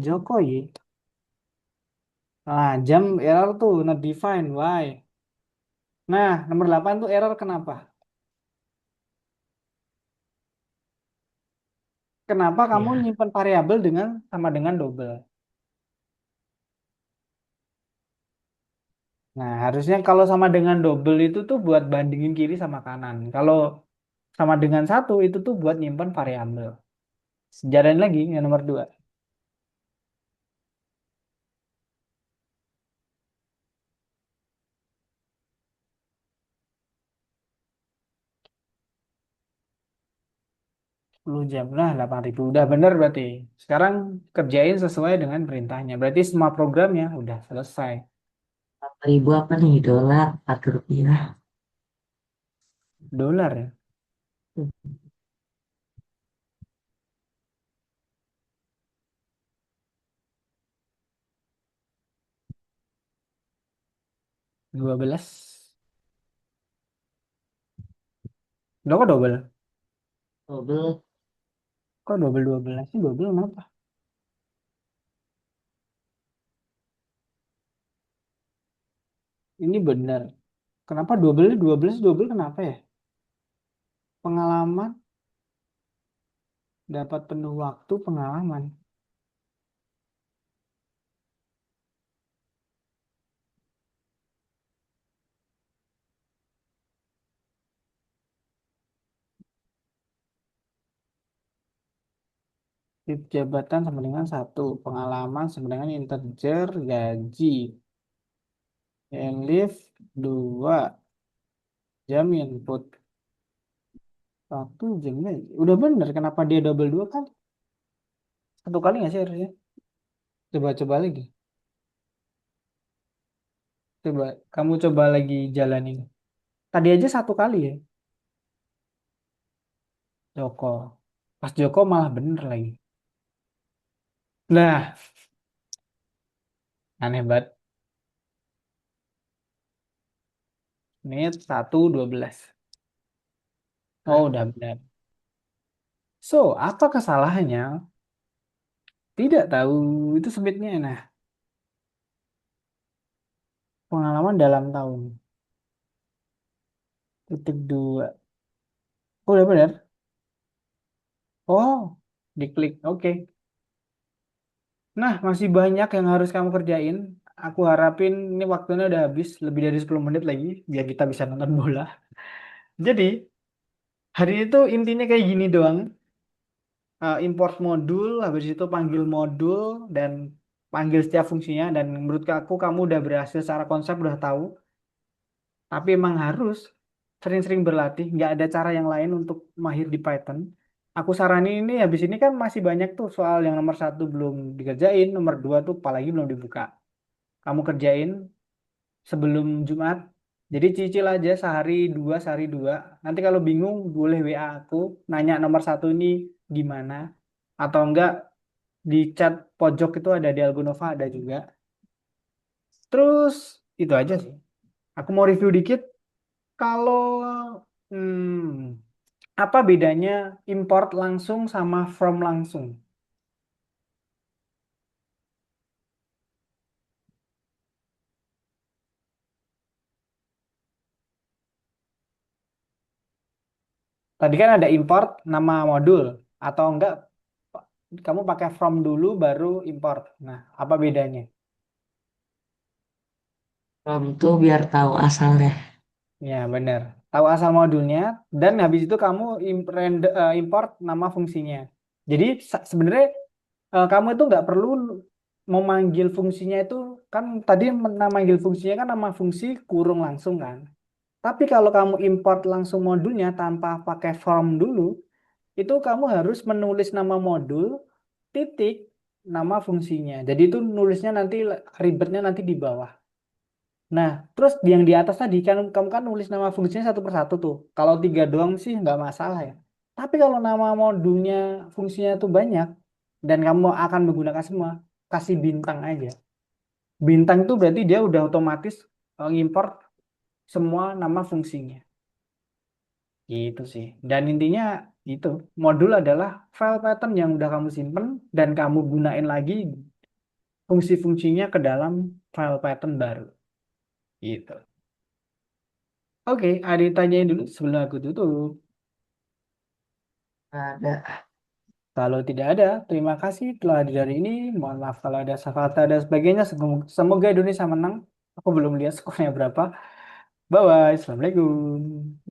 Speaker 1: Jokowi. Nah, jam error tuh. Not defined. Why? Nah, nomor 8 tuh error kenapa? Kenapa kamu
Speaker 2: ya.
Speaker 1: nyimpan variabel dengan sama dengan double? Nah, harusnya kalau sama dengan double itu tuh buat bandingin kiri sama kanan. Kalau sama dengan satu itu tuh buat nyimpan variabel. Sejalan lagi yang nomor 2. 10 jam. Nah, 8.000. Udah bener berarti. Sekarang kerjain sesuai dengan perintahnya. Berarti semua programnya udah selesai.
Speaker 2: 8.000 apa nih? Dolar atau rupiah?
Speaker 1: Dolar ya. 12. Lo kok double?
Speaker 2: Double.
Speaker 1: Kok double 12 sih? Double kenapa? Ini benar. Kenapa double 12 double kenapa ya? Pengalaman dapat penuh waktu pengalaman. Tip jabatan sama dengan satu. Pengalaman sama dengan integer gaji. And leave 2 jam input. 1 jam ya. Udah bener. Kenapa dia double 2 kali? 1 kali nggak sih harusnya? Coba-coba lagi. Coba. Kamu coba lagi jalanin. Tadi aja 1 kali ya. Joko. Pas Joko malah bener lagi. Nah, aneh banget. Ini 1 12. Oh,
Speaker 2: Hah?
Speaker 1: udah benar. So, apa kesalahannya? Tidak tahu. Itu sebetulnya. Nah, pengalaman dalam tahun. Titik 2. Oh, udah benar. Oh, diklik. Oke. Nah, masih banyak yang harus kamu kerjain. Aku harapin ini waktunya udah habis. Lebih dari 10 menit lagi. Biar kita bisa nonton bola. Jadi, hari itu intinya kayak gini doang. Import modul, habis itu panggil modul, dan panggil setiap fungsinya. Dan menurut aku, kamu udah berhasil secara konsep, udah tahu. Tapi emang harus sering-sering berlatih. Nggak ada cara yang lain untuk mahir di Python. Aku saranin ini, habis ini kan masih banyak tuh soal yang nomor satu belum dikerjain, nomor 2 tuh apalagi belum dibuka. Kamu kerjain sebelum Jumat. Jadi cicil aja sehari 2. Nanti kalau bingung boleh WA aku, nanya nomor satu ini gimana. Atau enggak di chat pojok itu ada di Algonova ada juga. Terus itu aja sih. Aku mau review dikit. Kalau apa bedanya import langsung sama from langsung? Tadi kan ada import nama modul atau enggak kamu pakai from dulu baru import. Nah, apa bedanya?
Speaker 2: From tuh biar tahu asalnya.
Speaker 1: Ya, benar. Tahu asal modulnya dan habis itu kamu import nama fungsinya. Jadi sebenarnya kamu itu nggak perlu memanggil fungsinya itu kan tadi memanggil fungsinya kan nama fungsi kurung langsung kan. Tapi kalau kamu import langsung modulnya tanpa pakai form dulu, itu kamu harus menulis nama modul titik nama fungsinya. Jadi itu nulisnya nanti ribetnya nanti di bawah. Nah, terus yang di atas tadi kan kamu kan nulis nama fungsinya satu persatu tuh. Kalau tiga doang sih nggak masalah ya. Tapi kalau nama modulnya fungsinya tuh banyak dan kamu akan menggunakan semua, kasih bintang aja. Bintang itu berarti dia udah otomatis ngimport semua nama fungsinya. Gitu sih. Dan intinya itu modul adalah file pattern yang udah kamu simpen dan kamu gunain lagi fungsi-fungsinya ke dalam file pattern baru. Gitu. Oke, Adi tanyain dulu sebelum aku tutup.
Speaker 2: Ada.
Speaker 1: Kalau tidak ada, terima kasih telah hadir hari ini. Mohon maaf kalau ada salah kata dan sebagainya. Semoga Indonesia menang. Aku belum lihat skornya berapa. Bye-bye. Assalamualaikum.